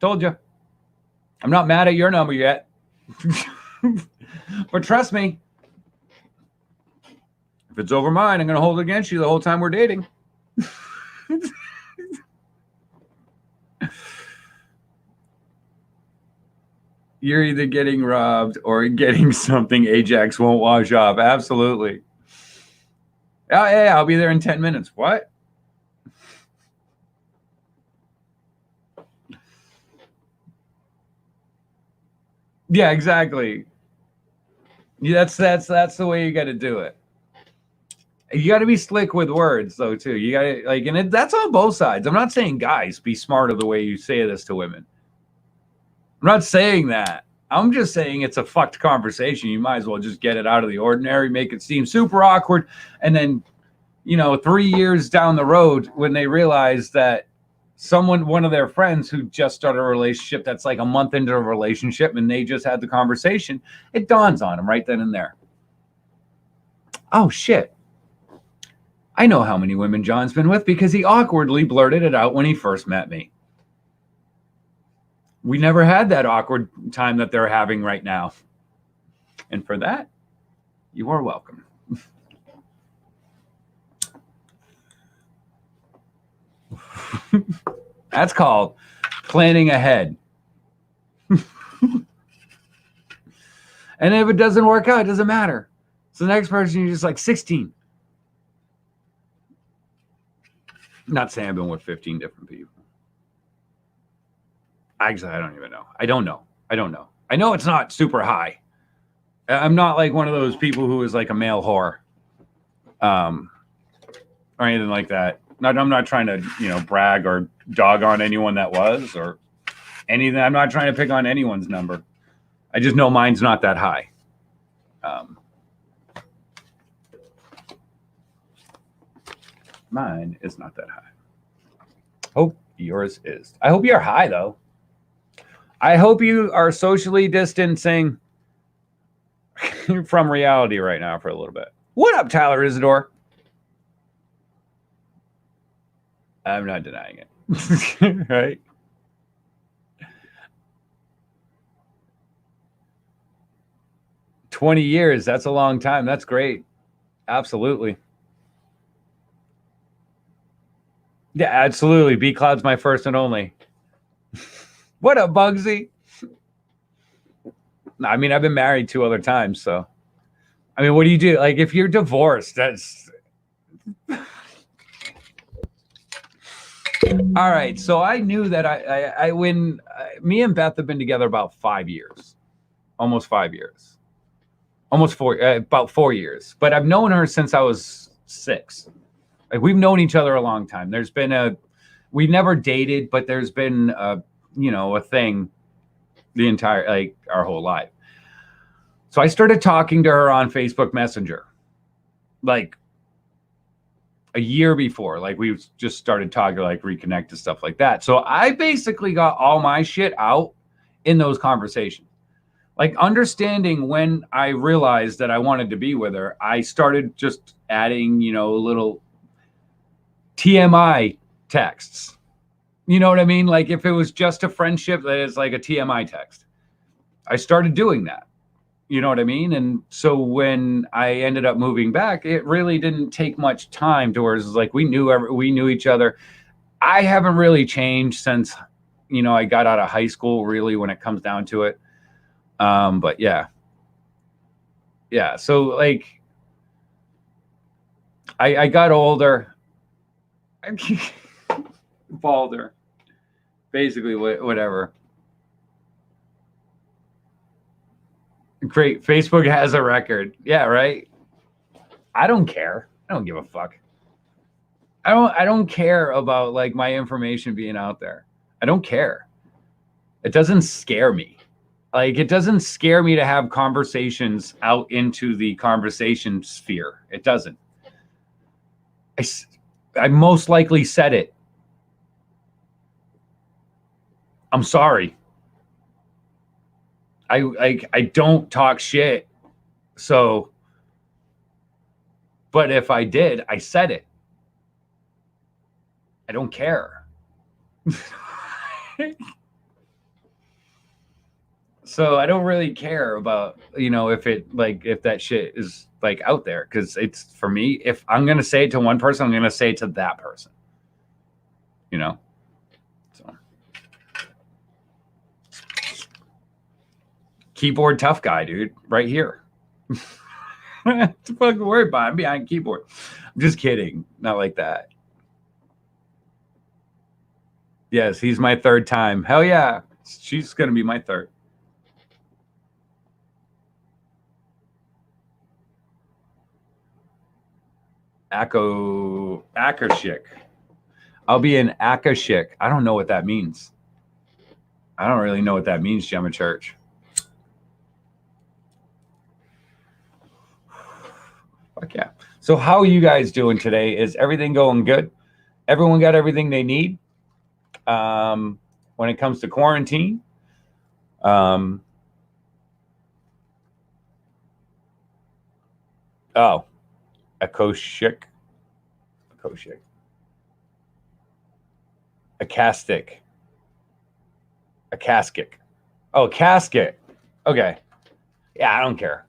Told you. I'm not mad at your number yet. But trust me, if it's over mine, I'm going to hold it against you the whole time we're dating. You're either getting robbed or getting something Ajax won't wash off. Absolutely. Oh, yeah, I'll be there in 10 minutes. What? Yeah, exactly. Yeah, that's the way you got to do it. You got to be slick with words, though, too. You got to like, and that's on both sides. I'm not saying guys be smarter the way you say this to women. I'm not saying that. I'm just saying it's a fucked conversation. You might as well just get it out of the ordinary, make it seem super awkward, and then, 3 years down the road, when they realize that one of their friends who just started a relationship that's like a month into a relationship and they just had the conversation, it dawns on them right then and there. Oh, shit. I know how many women John's been with because he awkwardly blurted it out when he first met me. We never had that awkward time that they're having right now. And for that, you are welcome. That's called planning ahead. And if it doesn't work out, it doesn't matter. So the next person, you're just like 16. Not saying I've been with 15 different people. Actually, I don't even know. I don't know. I know it's not super high. I'm not like one of those people who is like a male whore, or anything like that. I'm not trying to, brag or dog on anyone that was or anything. I'm not trying to pick on anyone's number. I just know mine's not that high. Mine is not that high. Hope yours is. I hope you're high, though. I hope you are socially distancing from reality right now for a little bit. What up, Tyler Isidore? I'm not denying it. Right? "20 years, that's a long time. That's great. Absolutely. Yeah, absolutely. B Cloud's my first and only. What up, Bugsy? I mean, I've been married 2 other times, so. I mean, what do you do? Like, if you're divorced, that's... All right, so I knew that when me and Beth have been together about 5 years. Almost 5 years. Almost 4, about 4 years. But I've known her since I was 6. Like, we've known each other a long time. There's been we never dated, but there's been a thing the entire, like, our whole life. So I started talking to her on Facebook Messenger, like a year before. Like, we just started talking, like, reconnect and stuff like that. So I basically got all my shit out in those conversations. Like, understanding when I realized that I wanted to be with her, I started just adding, little TMI texts. You know what I mean? Like, if it was just a friendship, that is like a TMI text. I started doing that. You know what I mean? And so when I ended up moving back, it really didn't take much time towards, like, we knew each other. I haven't really changed since, I got out of high school, really, when it comes down to it. But yeah. Yeah. So, like, I got older. Balder. Basically, whatever. Great. Facebook has a record. Yeah, right. I don't care. I don't give a fuck. I don't care about, like, my information being out there. I don't care. It doesn't scare me. Like, it doesn't scare me to have conversations out into the conversation sphere. It doesn't. I most likely said it. I'm sorry. I don't talk shit. So, but if I did, I said it. I don't care. So I don't really care about, if that shit is like out there, because it's, for me, if I'm gonna say it to one person, I'm gonna say it to that person. So keyboard tough guy, dude, right here. Don't fucking worry about it. I'm behind keyboard. I'm just kidding. Not like that. Yes, he's my third time. Hell yeah. She's gonna be my third. Akashik. I'll be an Akashik. I don't know what that means. I don't really know what that means, Gemma Church. Fuck yeah. So how are you guys doing today? Is everything going good? Everyone got everything they need when it comes to quarantine? Oh, Akashik. A casket. Oh, casket. Okay. Yeah, I don't care.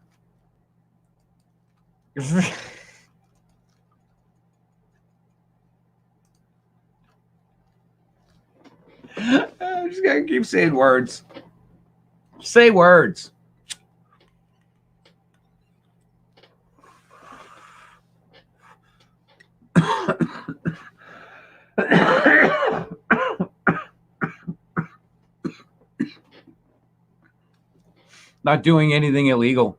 I'm just gonna keep saying words. Say words. Not doing anything illegal.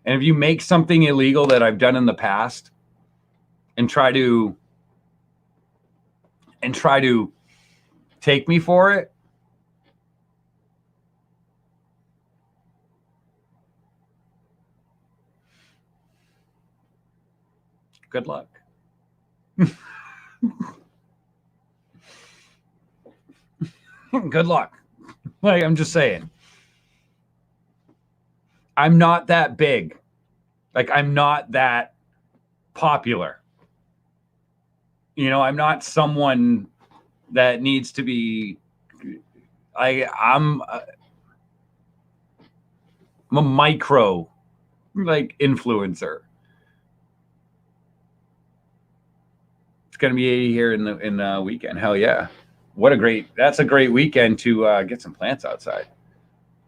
And if you make something illegal that I've done in the past and try to take me for it, good luck. Good luck. Like, I'm just saying. I'm not that big. Like, I'm not that popular. I'm not someone that needs to be. I'm a micro, influencer. It's gonna be here in the weekend. Hell yeah! That's a great weekend to get some plants outside.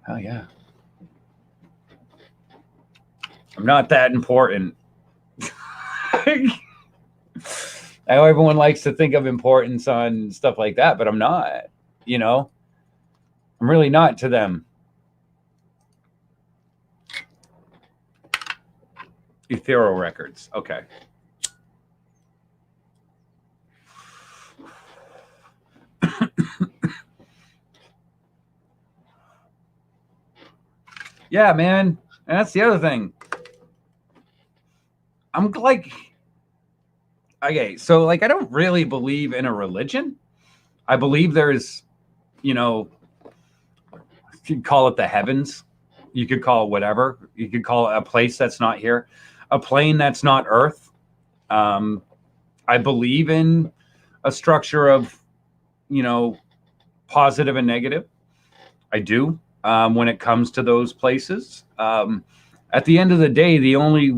Hell yeah! I'm not that important. I know everyone likes to think of importance on stuff like that, but I'm not. I'm really not to them. Ethereal Records. Okay. Yeah, man. And that's the other thing. I'm like, okay, so I don't really believe in a religion. I believe there's, you could call it the heavens. You could call it whatever. You could call it a place that's not here, a plane that's not Earth. I believe in a structure of, positive and negative. I do. When it comes to those places, at the end of the day, the only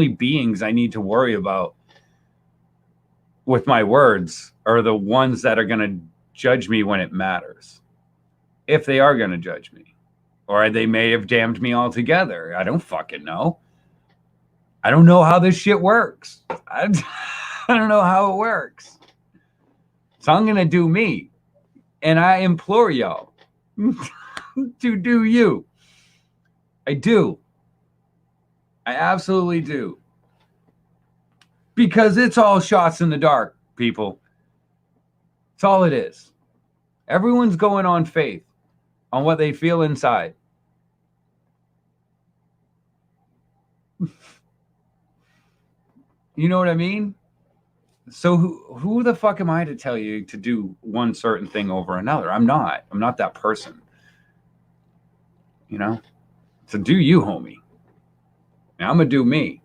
beings I need to worry about with my words are the ones that are going to judge me when it matters. If they are going to judge me, or they may have damned me altogether. I don't fucking know. I don't know how this shit works. I don't know how it works. So I'm going to do me. And I implore y'all to do you. I do. I absolutely do. Because it's all shots in the dark, people. It's all it is. Everyone's going on faith, on what they feel inside. You know what I mean? So who the fuck am I to tell you to do one certain thing over another? I'm not that person. So do you, homie. And I'm gonna do me.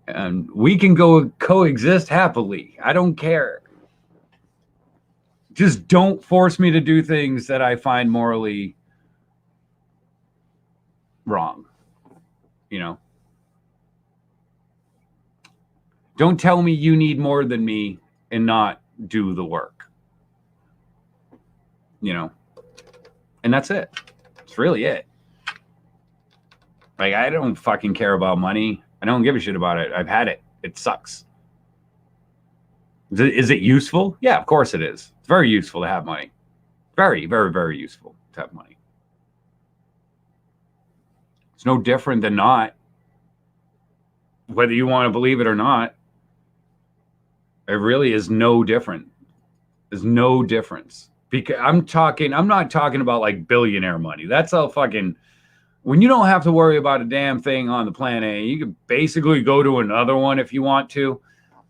And we can go coexist happily. I don't care. Just don't force me to do things that I find morally wrong. You know, don't tell me you need more than me and not do the work. You know, and that's it. It's really it. Like, I don't fucking care about money. I don't give a shit about it. I've had it. It sucks. Is it useful? Yeah, of course it is. It's very useful to have money. Very, very, very useful to have money. It's no different than not. Whether you want to believe it or not, it really is no different. There's no difference. Because I'm not talking about like billionaire money. That's all fucking, when you don't have to worry about a damn thing on the planet, you can basically go to another one if you want to,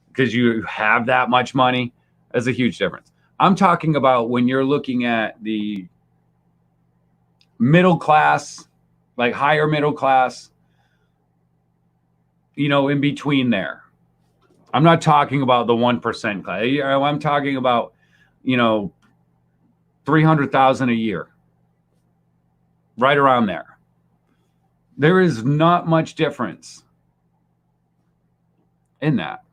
because you have that much money. There's a huge difference. I'm talking about when you're looking at the middle class, like higher middle class, you know, in between there. I'm not talking about the 1% class. I'm talking about, you know, 300,000 a year, right around there. There is not much difference in that.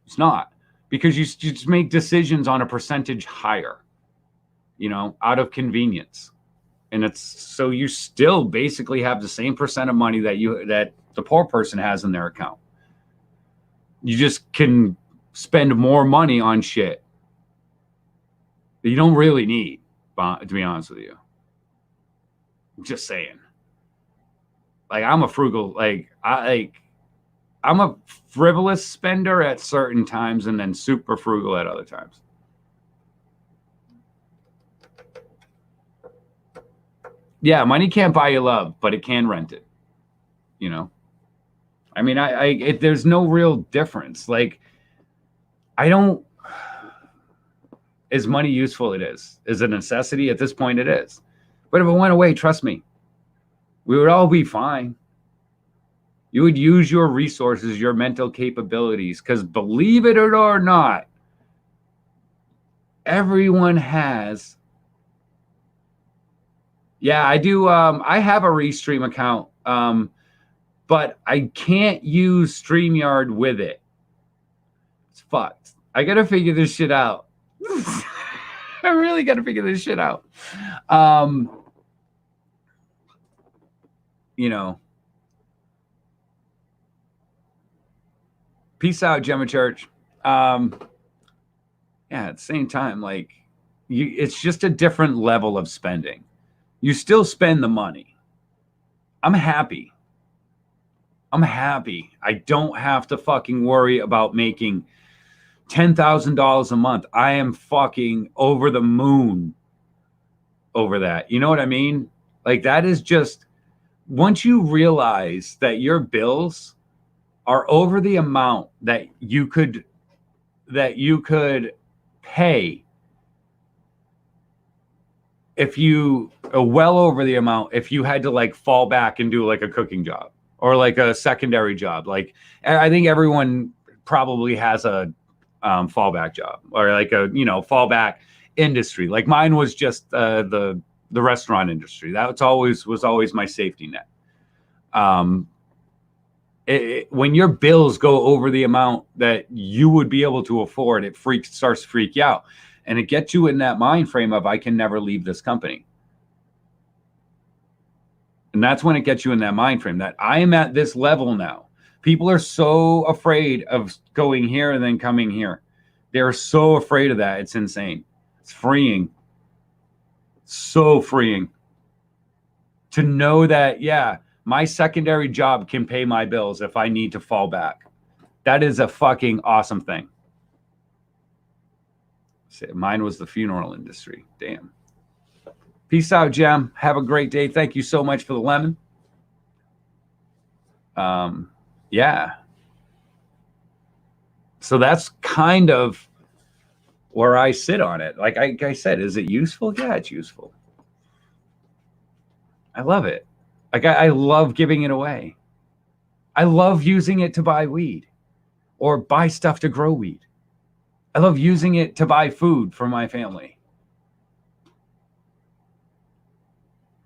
It's not, because you just make decisions on a percentage higher, you know, out of convenience. And it's so you still basically have the same percent of money that the poor person has in their account. You just can spend more money on shit that you don't really need, to be honest with you. I'm just saying. Like, I'm a frugal, I'm a frivolous spender at certain times and then super frugal at other times. Yeah, money can't buy you love, but it can rent it. You know? I mean, there's no real difference. Like, is money useful? It is. Is it a necessity? At this point, it is. But if it went away, trust me, we would all be fine. You would use your resources, your mental capabilities, because believe it or not, everyone has. Yeah, I do. I have a Restream account, but I can't use StreamYard with it. It's fucked. I got to figure this shit out. I really got to figure this shit out. You know, peace out, Gemma Church. Yeah, at the same time, like, it's just a different level of spending. You still spend the money. I'm happy. I don't have to fucking worry about making $10,000 a month. I am fucking over the moon over that. You know what I mean? Like, that is just, once you realize that your bills are over the amount that you could pay, if you are well over the amount, if you had to like fall back and do like a cooking job or like a secondary job, like I think everyone probably has a fallback job or like a, you know, fallback industry. Like mine was just the restaurant industry. That was always my safety net. When your bills go over the amount that you would be able to afford, it starts to freak you out. And it gets you in that mind frame of, I can never leave this company. And that's when it gets you in that mind frame that I am at this level now. People are so afraid of going here and then coming here. They're so afraid of that. It's insane. It's freeing. So freeing to know that, yeah, my secondary job can pay my bills if I need to fall back. That is a fucking awesome thing. Mine was the funeral industry. Damn. Peace out, Jem. Have a great day. Thank you so much for the lemon. Yeah. So that's kind of where I sit on it. Like I said, is it useful? Yeah, it's useful. I love it. Like I love giving it away. I love using it to buy weed or buy stuff to grow weed. I love using it to buy food for my family.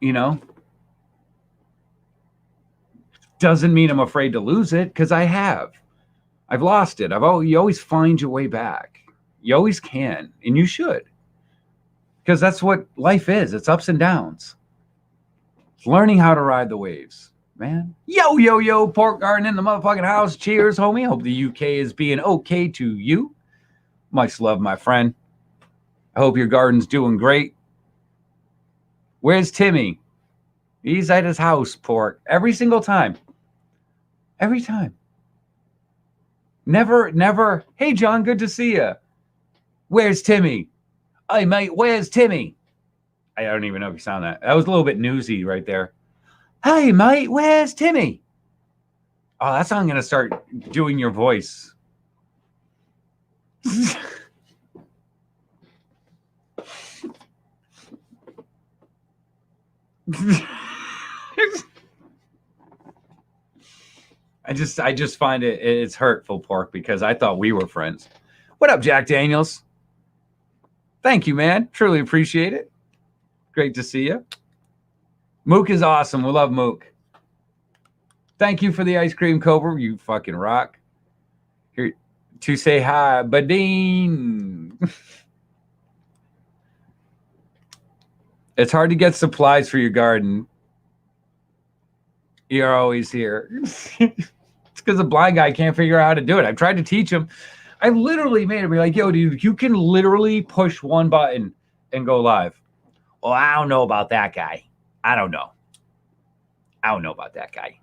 You know, doesn't mean I'm afraid to lose it, because I've lost it. You always find your way back. You always can, and you should, because that's what life is. It's ups and downs. It's learning how to ride the waves, man. Yo, Pork Garden in the motherfucking house. Cheers, homie. Hope the UK is being okay to you. Much love, my friend. I hope your garden's doing great. Where's Timmy? He's at his house, Pork. Every single time. Every time. Never. Hey, John, good to see you. Where's Timmy? Hey, mate, where's Timmy? I don't even know if you sound that. That was a little bit newsy right there. Hey, mate, where's Timmy? Oh, that's how I'm going to start doing your voice. I just find it's hurtful, Pork, because I thought we were friends. What up, Jack Daniels? Thank you, man. Truly appreciate it. Great to see you. Mook is awesome. We love Mook. Thank you for the ice cream, Cobra. You fucking rock. Here to say hi, Badine. It's hard to get supplies for your garden. You're always here. It's because the blind guy can't figure out how to do it. I've tried to teach him. I literally made him be like, yo, dude, you can literally push one button and go live. Well, I don't know about that guy. I don't know about that guy.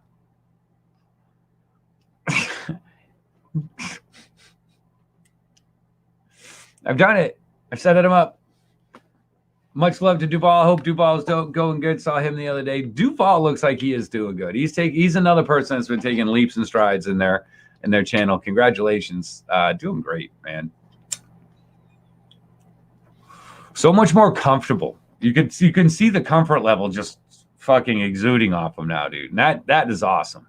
I've done it. I've set him up. Much love to Duval. I hope Duval's going good. Saw him the other day. Duval looks like he is doing good. He's another person that's been taking leaps and strides in their channel. Congratulations. Doing great, man. So much more comfortable. You can see the comfort level just fucking exuding off him now, dude. And that is awesome.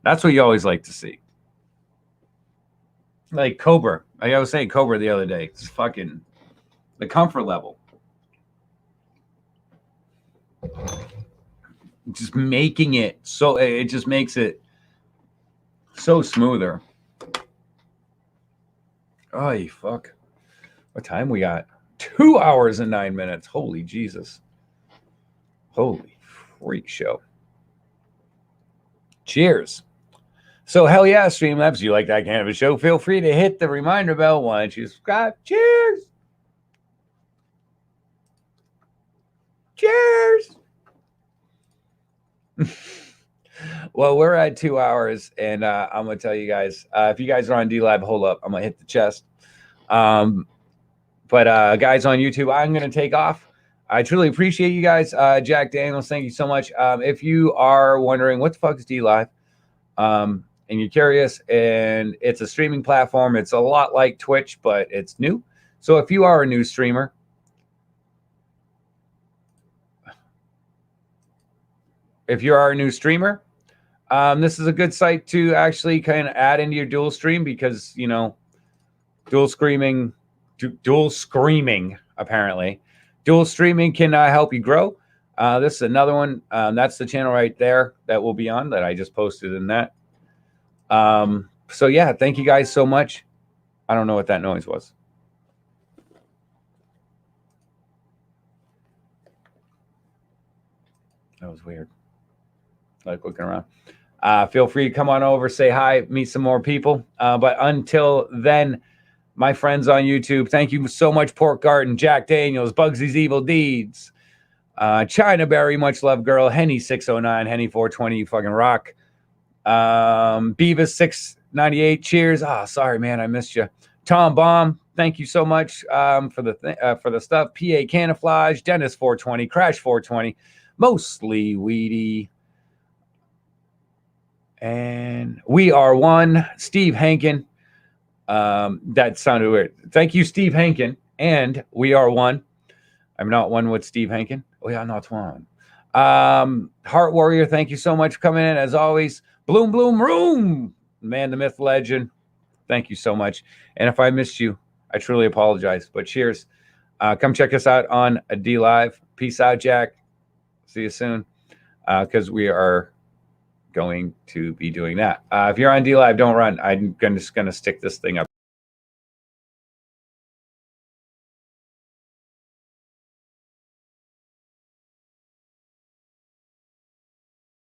That's what you always like to see. Like Cobra. I was saying Cobra the other day. It's fucking the comfort level. Just making it so, it just makes it so smoother. Oh, fuck. What time we got? 2 hours and 9 minutes. Holy Jesus. Holy freak show. Cheers. So, hell yeah, Streamlabs, you like that kind of a show? Feel free to hit the reminder bell. Why don't you subscribe? Cheers. Cheers. Well, we're at 2 hours, and I'm going to tell you guys, if you guys are on DLab, hold up. I'm going to hit the chest. But guys on YouTube, I'm going to take off. I truly appreciate you guys. Jack Daniels, thank you so much. If you are wondering what the fuck is DLive, and you're curious, and it's a streaming platform, it's a lot like Twitch, but it's new. So if you are a new streamer, this is a good site to actually kind of add into your dual stream, because, you know, dual screaming, apparently. Dual streaming can help you grow. This is another one. That's the channel right there that will be on, that I just posted in that. So yeah, thank you guys so much. I don't know what that noise was. That was weird. Like looking around. Feel free to come on over, say hi, meet some more people. But until then, my friends on YouTube, thank you so much, Pork Garden, Jack Daniels, Bugsy's Evil Deeds, China Berry, much love, girl, Henny 609, Henny 420, you fucking rock. Beavis 698, cheers. Sorry, man, I missed you. Tom Baum, thank you so much for the stuff. PA Camouflage, Dennis 420, Crash 420, Mostly Weedy, and We Are One, Steve Hankin. That sounded weird. Thank you, Steve Hankin, and We Are One. I'm not one with Steve Hankin. We are not one. Heart Warrior, thank you so much for coming in. As always, Bloom Bloom Room, man, the myth, legend. Thank you so much. And if I missed you, I truly apologize. But cheers. Come check us out on a D Live. Peace out, Jack. See you soon. Because we are going to be doing that. If you're on D Live, don't run. I'm just going to stick this thing up.